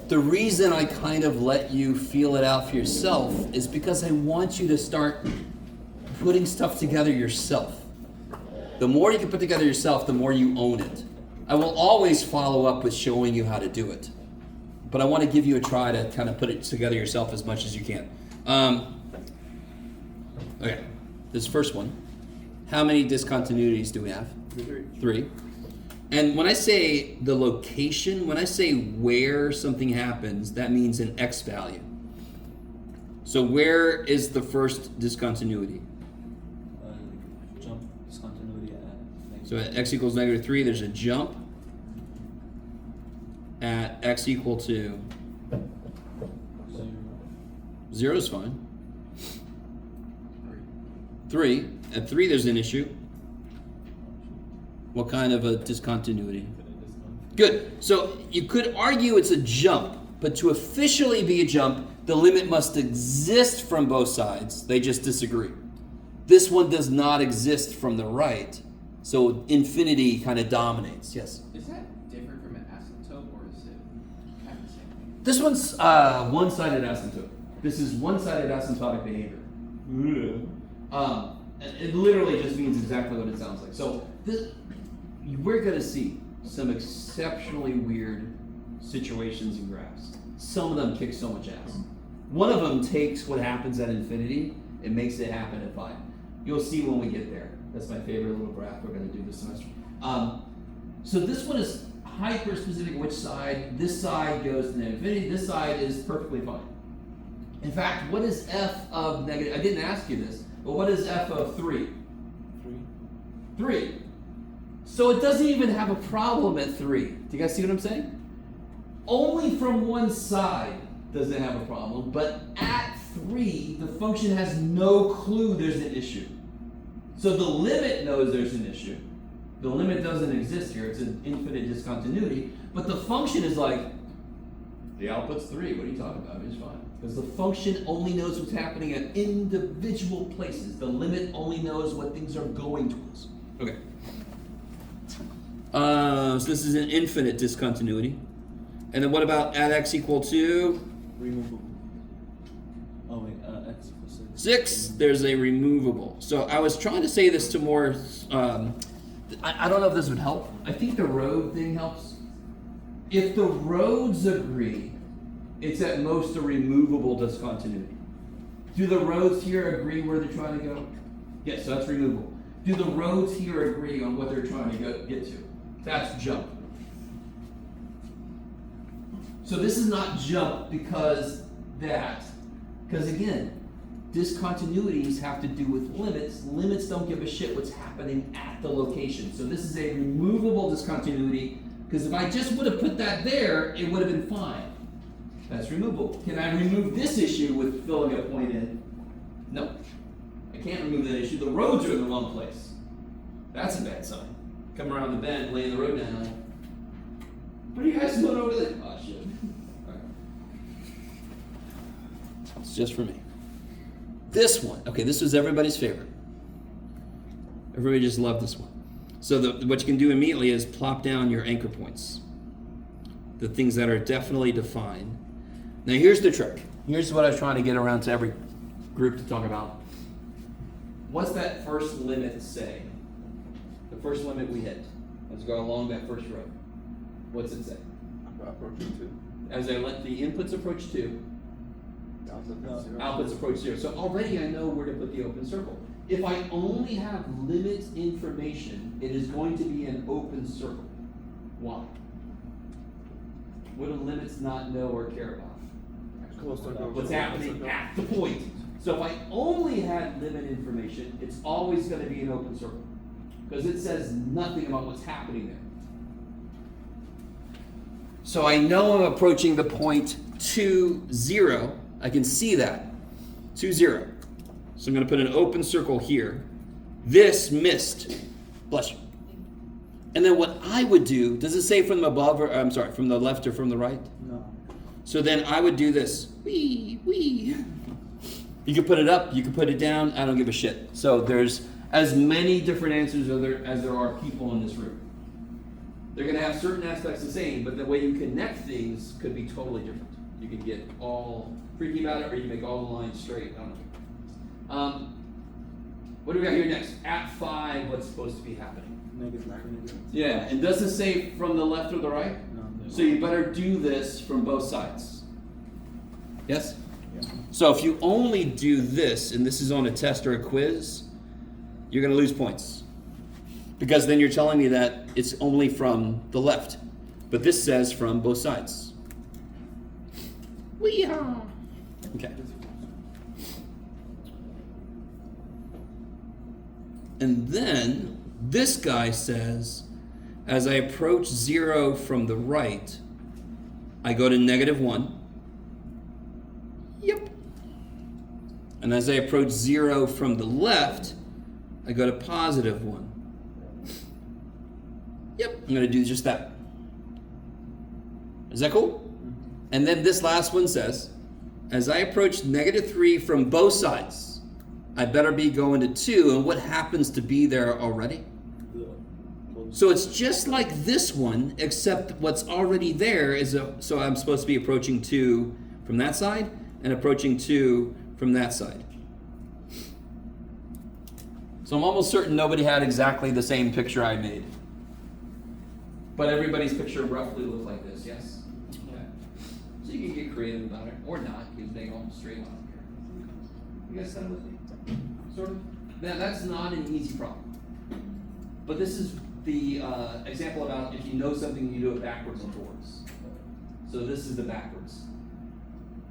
The reason I kind of let you feel it out for yourself is because I want you to start putting stuff together yourself. The more you can put together yourself, the more you own it. I will always follow up with showing you how to do it. But I want to give you a try to kind of put it together yourself as much as you can. Okay, this first one. How many discontinuities do we have? 3. And when I say the location, when I say where something happens, that means an x value. So where is the first discontinuity? Jump discontinuity at So at x equals -3, there's a jump at x equal to 0 is fine. 3. At 3, there's an issue. What kind of a discontinuity? Good. So you could argue it's a jump, but to officially be a jump, the limit must exist from both sides. They just disagree. This one does not exist from the right, so infinity kind of dominates. Yes? Is that different from an asymptote, or is it kind of the same thing? This one's one-sided asymptote. This is one-sided asymptotic behavior. And it literally just means exactly what it sounds like. So this, we're going to see some exceptionally weird situations in graphs. Some of them kick so much ass. One of them takes what happens at infinity and makes it happen at 5. You'll see when we get there. That's my favorite little graph we're going to do this semester. So this one is hyper-specific which side. This side goes to infinity. This side is perfectly fine. In fact, what is f of negative? I didn't ask you this, but what is f of 3? 3. So it doesn't even have a problem at 3. Do you guys see what I'm saying? Only from one side does it have a problem, but at 3, the function has no clue there's an issue. So the limit knows there's an issue. The limit doesn't exist here. It's an infinite discontinuity, but the function is like, the output's 3. What are you talking about? It's fine. Because the function only knows what's happening at individual places. The limit only knows what things are going towards. Okay. So this is an infinite discontinuity. And then what about at x equal to removable. Oh wait, x equals 6. 6? There's a removable. So I was trying to say this to more, I don't know if this would help. I think the road thing helps. If the roads agree, it's at most a removable discontinuity. Do the roads here agree where they're trying to go? Yes, so that's removable. Do the roads here agree on what they're trying to get to? That's jump. So this is not jump because that. Because again, discontinuities have to do with limits. Limits don't give a shit what's happening at the location. So this is a removable discontinuity because if I just would have put that there, it would have been fine. That's removable. Can I remove this issue with filling a point in? No. I can't remove that issue. The roads are in the wrong place. That's a bad sign. Come around the bend, laying the road down. What are you guys doing over there? Oh, shit. All right. It's just for me. This one. Okay, this was everybody's favorite. Everybody just loved this one. So what you can do immediately is plop down your anchor points. The things that are definitely defined. Now here's the trick. Here's what I was trying to get around to every group to talk about. What's that first limit say? The first limit we hit. Let's go along that first row. What's it say? Approaching 2. As I let the inputs approach 2, Zero. outputs approach 0. So already I know where to put the open circle. If I only have limit information, it is going to be an open circle. Why? What do limits not know or care about? What's happening at the point. So if I only had limit information, it's always going to be an open circle because it says nothing about what's happening there. So I know I'm approaching the point 2, 0. I can see that. 2, 0. So I'm going to put an open circle here. This missed. Bless you. And then what I would do, does it say from above or, I'm sorry, from the left or from the right? No. So then I would do this. Wee, wee. You can put it up, you can put it down, I don't give a shit. So there's as many different answers as there are people in this room. They're going to have certain aspects the same, but the way you connect things could be totally different. You can get all freaky about it, or you can make all the lines straight. I don't know. What do we got here next? At 5, what's supposed to be happening? Negative. Yeah, and does it say from the left or the right? No. So you better do this from both sides. Yes? Yeah. So if you only do this, and this is on a test or a quiz, you're going to lose points. Because then you're telling me that it's only from the left. But this says from both sides. We are. Okay. And then this guy says, as I approach 0 from the right, I go to -1. Yep. And as I approach 0 from the left, I go to +1. Yep, I'm going to do just that. Is that cool? And then this last one says, as I approach -3 from both sides, I better be going to 2. And what happens to be there already? So it's just like this one, except what's already there is so I'm supposed to be approaching 2 from that side and approaching 2 from that side. So I'm almost certain nobody had exactly the same picture I made. But everybody's picture roughly looked like this, yes? Okay. So you can get creative about it, or not, because they go straight on here. You guys kind of with me? Sort of? Now that's not an easy problem. But this is the example about if you know something, you do it backwards and forwards. So this is the backwards.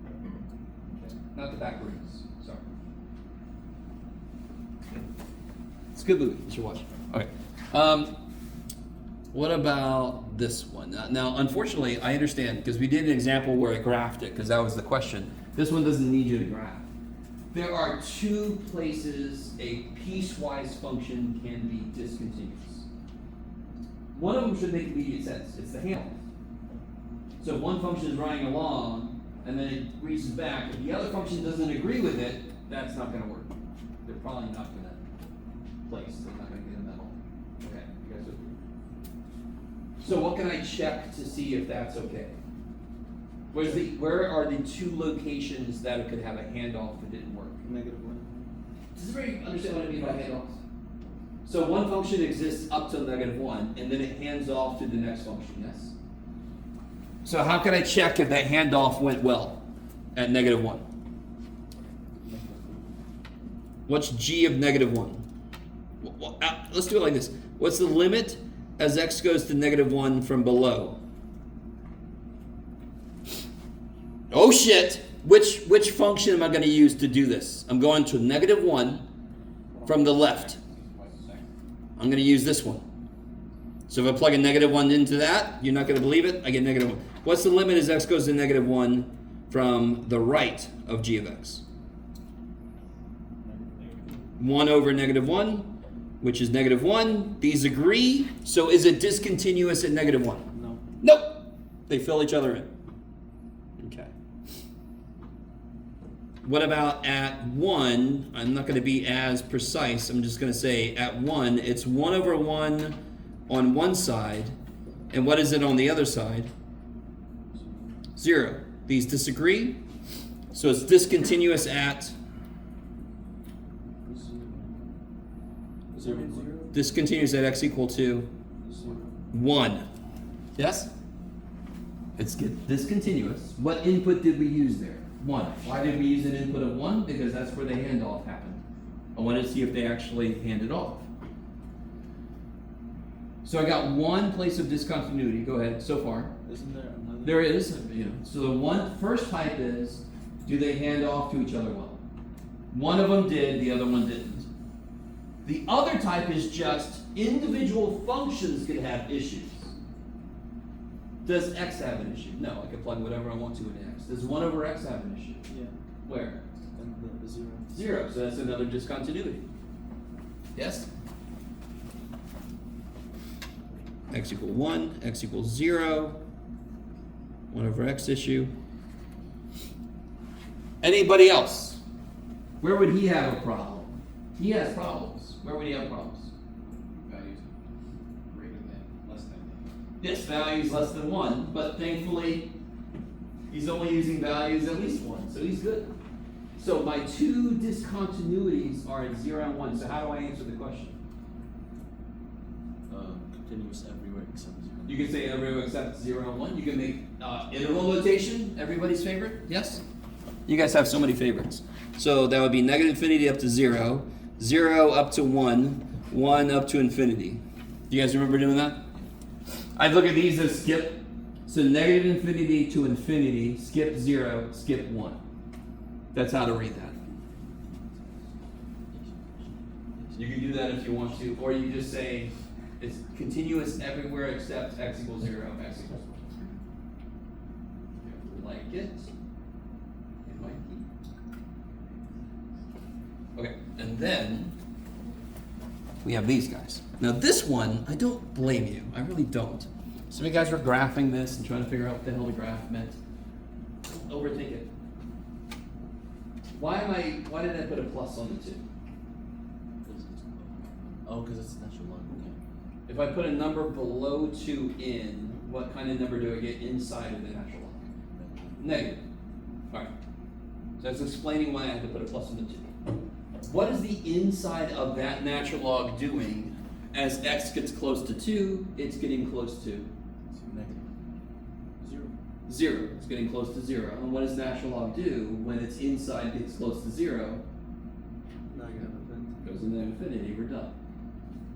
Okay. Not the backwards, sorry. It's a good movie, you should watch it. Okay. What about this one? Now, unfortunately, I understand, because we did an example where I graphed it, because that was the question. This one doesn't need you to graph. There are 2 places a piecewise function can be discontinuous. One of them should make immediate sense. It's the handoff. So if one function is running along, and then it reaches back, if the other function doesn't agree with it, that's not going to work. They're probably not going to place. They're not going to get in the middle. Okay, you guys with me? So what can I check to see if that's okay? Where are the 2 locations that it could have a handoff that didn't work? -1. Does everybody understand what I mean by handoffs? So one function exists up to -1, and then it hands off to the next function, yes? So how can I check if that handoff went well at -1? What's g of -1? Well, let's do it like this. What's the limit as x goes to -1 from below? Oh shit! Which function am I going to use to do this? I'm going to -1 from the left. I'm going to use this one. So if I plug a -1 into that, you're not going to believe it, I get -1. What's the limit as x goes to -1 from the right of g of x? 1 over -1, which is -1. These agree. So is it discontinuous at -1? No. Nope. They fill each other in. Okay. What about at 1? I'm not going to be as precise. I'm just going to say at 1, it's 1 over 1 on one side. And what is it on the other side? 0. These disagree. So it's discontinuous at 0. discontinuous at x equal to 1. Yes? It's discontinuous. What input did we use there? 1. Why did we use an input of 1? Because that's where the handoff happened. I wanted to see if they actually handed off. So I got one place of discontinuity. Go ahead, so far. Isn't there another? There is, so the first type is, do they hand off to each other well? One of them did, the other one didn't. The other type is just individual functions could have issues. Does x have an issue? No, I can plug whatever I want to in x. Does 1 over x have an issue? Yeah. Where? And the 0. 0, so that's another discontinuity. Yes? X equal 1, x equals 0, 1 over x issue. Anybody else? Where would he have a problem? He has problems. Where would he have problems? Values greater than, less than. This value is less than 1, but thankfully, he's only using values at least 1, so he's good. So my 2 discontinuities are at 0 and 1, so how do I answer the question? Continuous everywhere except 0. You can say everywhere except 0 and 1. You can make interval notation, everybody's favorite, yes? You guys have so many favorites. So that would be -infinity up to 0, 0 up to 1, 1 up to infinity. Do you guys remember doing that? I'd look at these as skip. So -infinity to infinity, skip 0, skip 1. That's how to read that. You can do that if you want to, or you just say it's continuous everywhere except x equals 0, x equals 1. If you like it might be. Okay, and then we have these guys. Now this one, I don't blame you. I really don't. Some of you guys were graphing this and trying to figure out what the hell the graph meant. Don't overthink it. Why did I put a plus on the 2? Oh, because it's natural log. Okay. If I put a number below 2 in, what kind of number do I get inside of the natural log? Negative. Alright. So that's explaining why I had to put a plus on the 2. What is the inside of that natural log doing as x gets close to 2, it's getting close to It's negative. 0. It's getting close to 0. And what does natural log do when its inside gets close to 0? Negative infinity. Goes into infinity, we're done.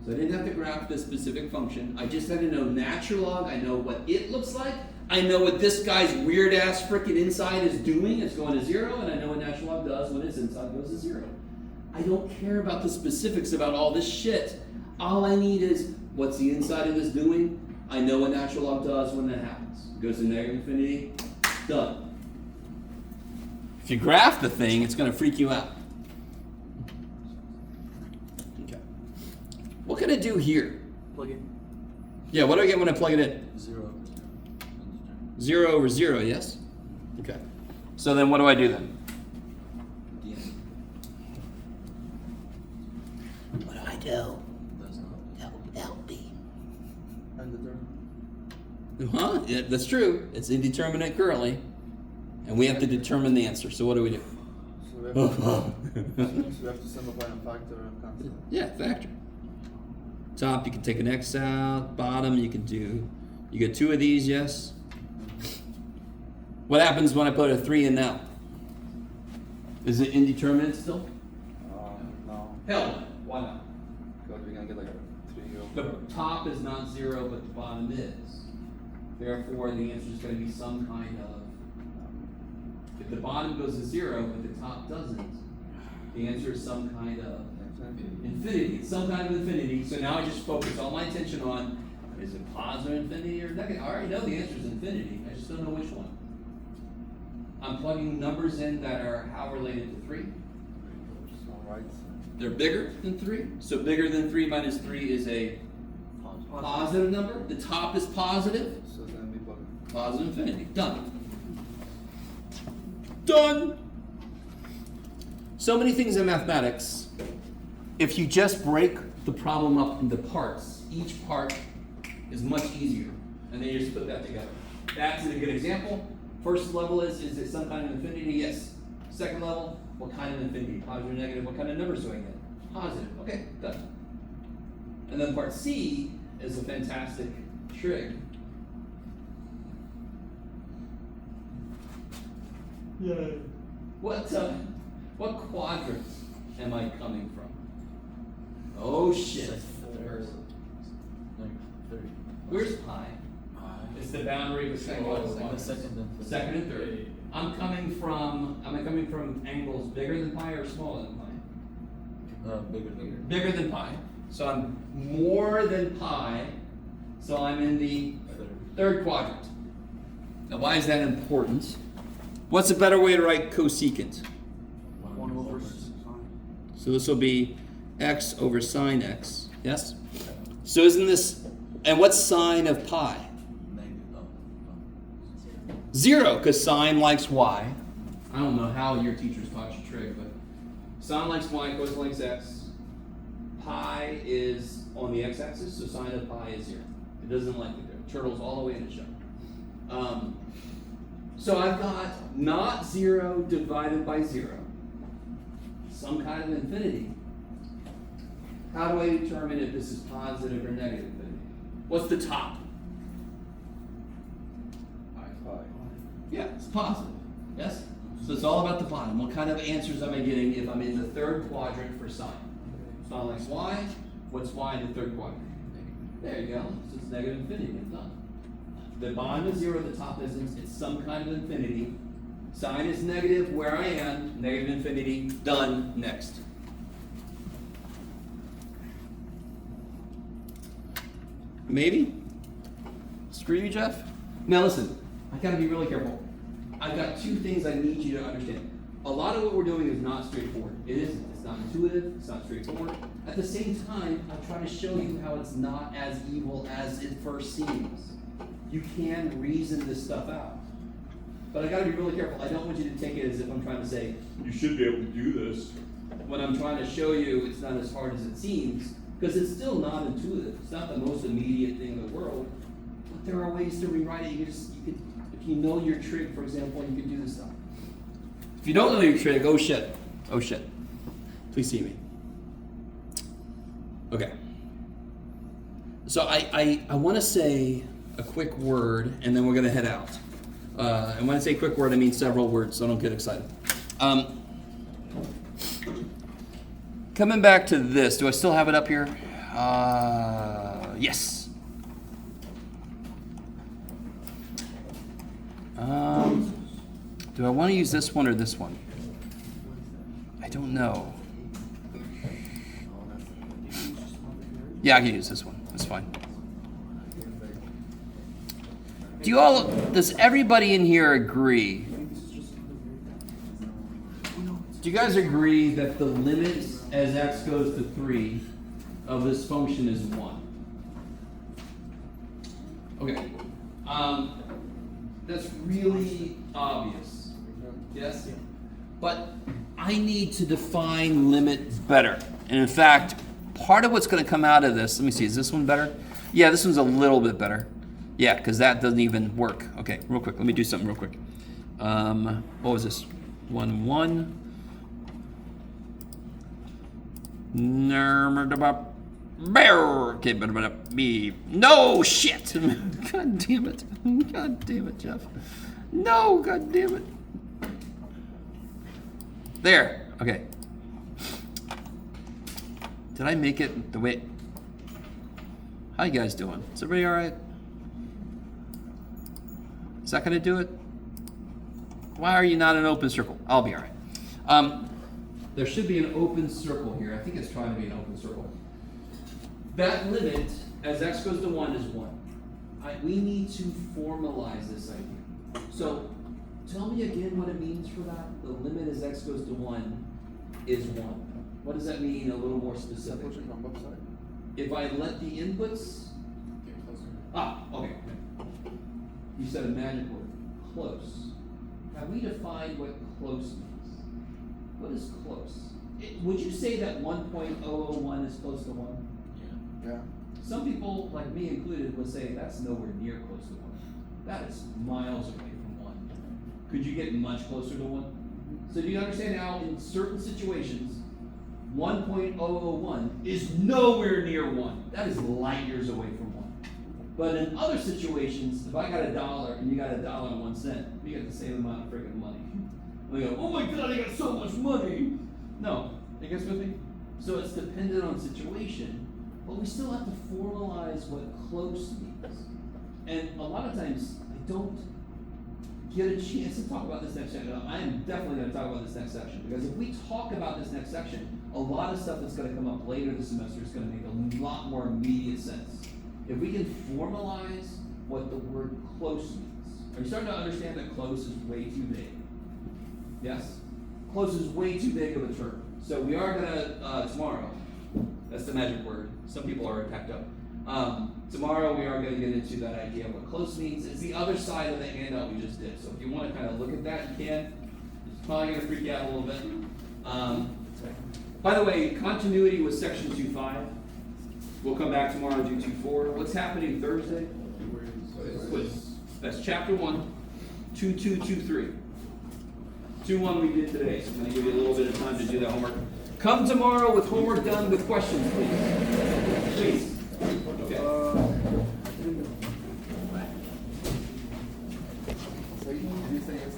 So I didn't have to graph this specific function. I just had to know natural log. I know what it looks like. I know what this guy's weird ass freaking inside is doing. It's going to 0, and I know what natural log does when its inside goes to 0. I don't care about the specifics about all this shit. All I need is what's the inside of this doing. I know what natural log does when that happens. It goes to negative infinity. Done. If you graph the thing, it's going to freak you out. Okay. What can I do here? Plug in. Yeah, what do I get when I plug it in? 0. 0 over 0, yes? Okay. So then what do I do then? The end. What do I do? That's not. Help me. And the term. Huh? Yeah, that's true. It's indeterminate currently. And we have to determine the answer. So what do we do? So we have to, so we have to simplify and factor and cancel. Yeah, factor. Top, you can take an x out. Bottom, you get 2 of these, yes? What happens when I put a 3 in now? Is it indeterminate still? No. Hell no. Why not? Because we're gonna get like a 3 The over. top is not 0, but the bottom is. Therefore, the answer is going to be some kind of. If the bottom goes to 0, but the top doesn't, the answer is some kind of infinity. Some kind of infinity. So now I just focus all my attention on, is it positive infinity or negative? I already know the answer is infinity. I just don't know which one. I'm plugging numbers in that are how related to 3? So right. They're bigger than 3. So bigger than 3 minus 3 is a positive number. The top is positive. So then we plug in. Positive infinity. Done. Done. So many things in mathematics. If you just break the problem up into parts, each part is much easier. And then you just put that together. That's a good example. First level is it some kind of infinity? Yes. Second level, what kind of infinity? Positive or negative? What kind of numbers do I get? Positive. Okay, done. And then part C is a fantastic trig. Yay. What quadrant am I coming from? Oh shit. Like 30. Where's pi? It's the boundary between what? The second and third. Second and third. Am I coming from angles bigger than pi or smaller than pi? Bigger than. Bigger than pi. So I'm more than pi. So I'm in the third quadrant. Now why is that important? What's a better way to write cosecant? 1 over So this will be x over sine x. Yes? So isn't this, and what's sine of pi? negative. 0, because sine likes y. I don't know how your teachers taught you trig, but sine likes y, cosine likes x. Pi is on the x-axis, so sine of pi is 0. It doesn't like it there. Turtles all the way in the show. So I've got not 0 divided by 0. Some kind of infinity. How do I determine if this is positive or negative infinity? What's the top? Pi. Yeah, it's positive. Yes? So it's all about the bottom. What kind of answers am I getting if I'm in the third quadrant for sine? Sine likes y. What's y in the third quadrant? There you go. So it's negative infinity. It's done. The bottom is 0, the top isn't. It's some kind of infinity. Sine is negative where I am. Negative infinity. Done. Next. Maybe? Screw you, Jeff? Now listen, I gotta be really careful. I've got two things I need you to understand. A lot of what we're doing is not straightforward. It isn't. It's not intuitive. It's not straightforward. At the same time, I try to show you how it's not as evil as it first seems. You can reason this stuff out. But I gotta be really careful. I don't want you to take it as if I'm trying to say, you should be able to do this. When I'm trying to show you it's not as hard as it seems, because it's still not intuitive. It's not the most immediate thing in the world. But there are ways to rewrite it. You could, if you know your trig, for example, you can do this stuff. If you don't know your trig, oh shit. Oh shit. Please see me. Okay. So I want to say a quick word, and then we're going to head out. And when I say quick word, I mean several words, so don't get excited. Coming back to this, do I still have it up here? Yes. Do I want to use this one or this one? I don't know. Yeah, I can use this one. That's fine. Does everybody in here agree? Do you guys agree that the limit as x goes to 3 of this function is 1? Okay. That's really obvious. Yes? But I need to define limit better. And in fact, part of what's going to come out of this, let me see, is this one better? Yeah, this one's a little bit better. Yeah, because that doesn't even work. Okay, real quick. Let me do something real quick. What was this? 1, 1. Okay, no shit. God damn it. God damn it, Jeff. No, god damn it. There. Okay. Did I make it the way? How you guys doing? Is everybody all right? Is that gonna do it? Why are you not an open circle? I'll be all right. There should be an open circle here. I think it's trying to be an open circle. That limit, as x goes to 1, is 1. We need to formalize this idea. So, tell me again what it means for that. The limit as x goes to 1 is 1. What does that mean a little more specifically? Pushing on both sides. If I let the inputs... Get closer. Okay. You said a magic word. Close. Have we defined what close means? What is close? Would you say that 1.001 is close to 1? Yeah. Some people, like me included, would say that's nowhere near close to 1. That is miles away from 1. Could you get much closer to 1? So do you understand how in certain situations, 1.001 is nowhere near 1. That is light years away from 1. But in other situations, if I got $1 and you got $1.01, you get the same amount of freaking money. And they go, oh my god, I got so much money. No, you guys with me? So it's dependent on situation, but we still have to formalize what close means. And a lot of times, I don't get a chance to talk about this next section. I am definitely going to talk about this next section, because if we talk about this next section, a lot of stuff that's going to come up later this semester is going to make a lot more immediate sense. If we can formalize what the word close means. Are you starting to understand that close is way too big? Yes? Close is way too big of a term. So we are going to, tomorrow, that's the magic word. Some people are packed up. Tomorrow we are going to get into that idea of what close means. It's the other side of the handout we just did. So if you want to kind of look at that, you can. It's probably going to freak you out a little bit. By the way, continuity was section 2.5. We'll come back tomorrow and do 2.4. What's happening Thursday? That's chapter 1, 2.2, 2.3. 2.1 we did today, so I'm going to give you a little bit of time to do that homework. Come tomorrow with homework done with questions, please. Please. Okay. So you say yes,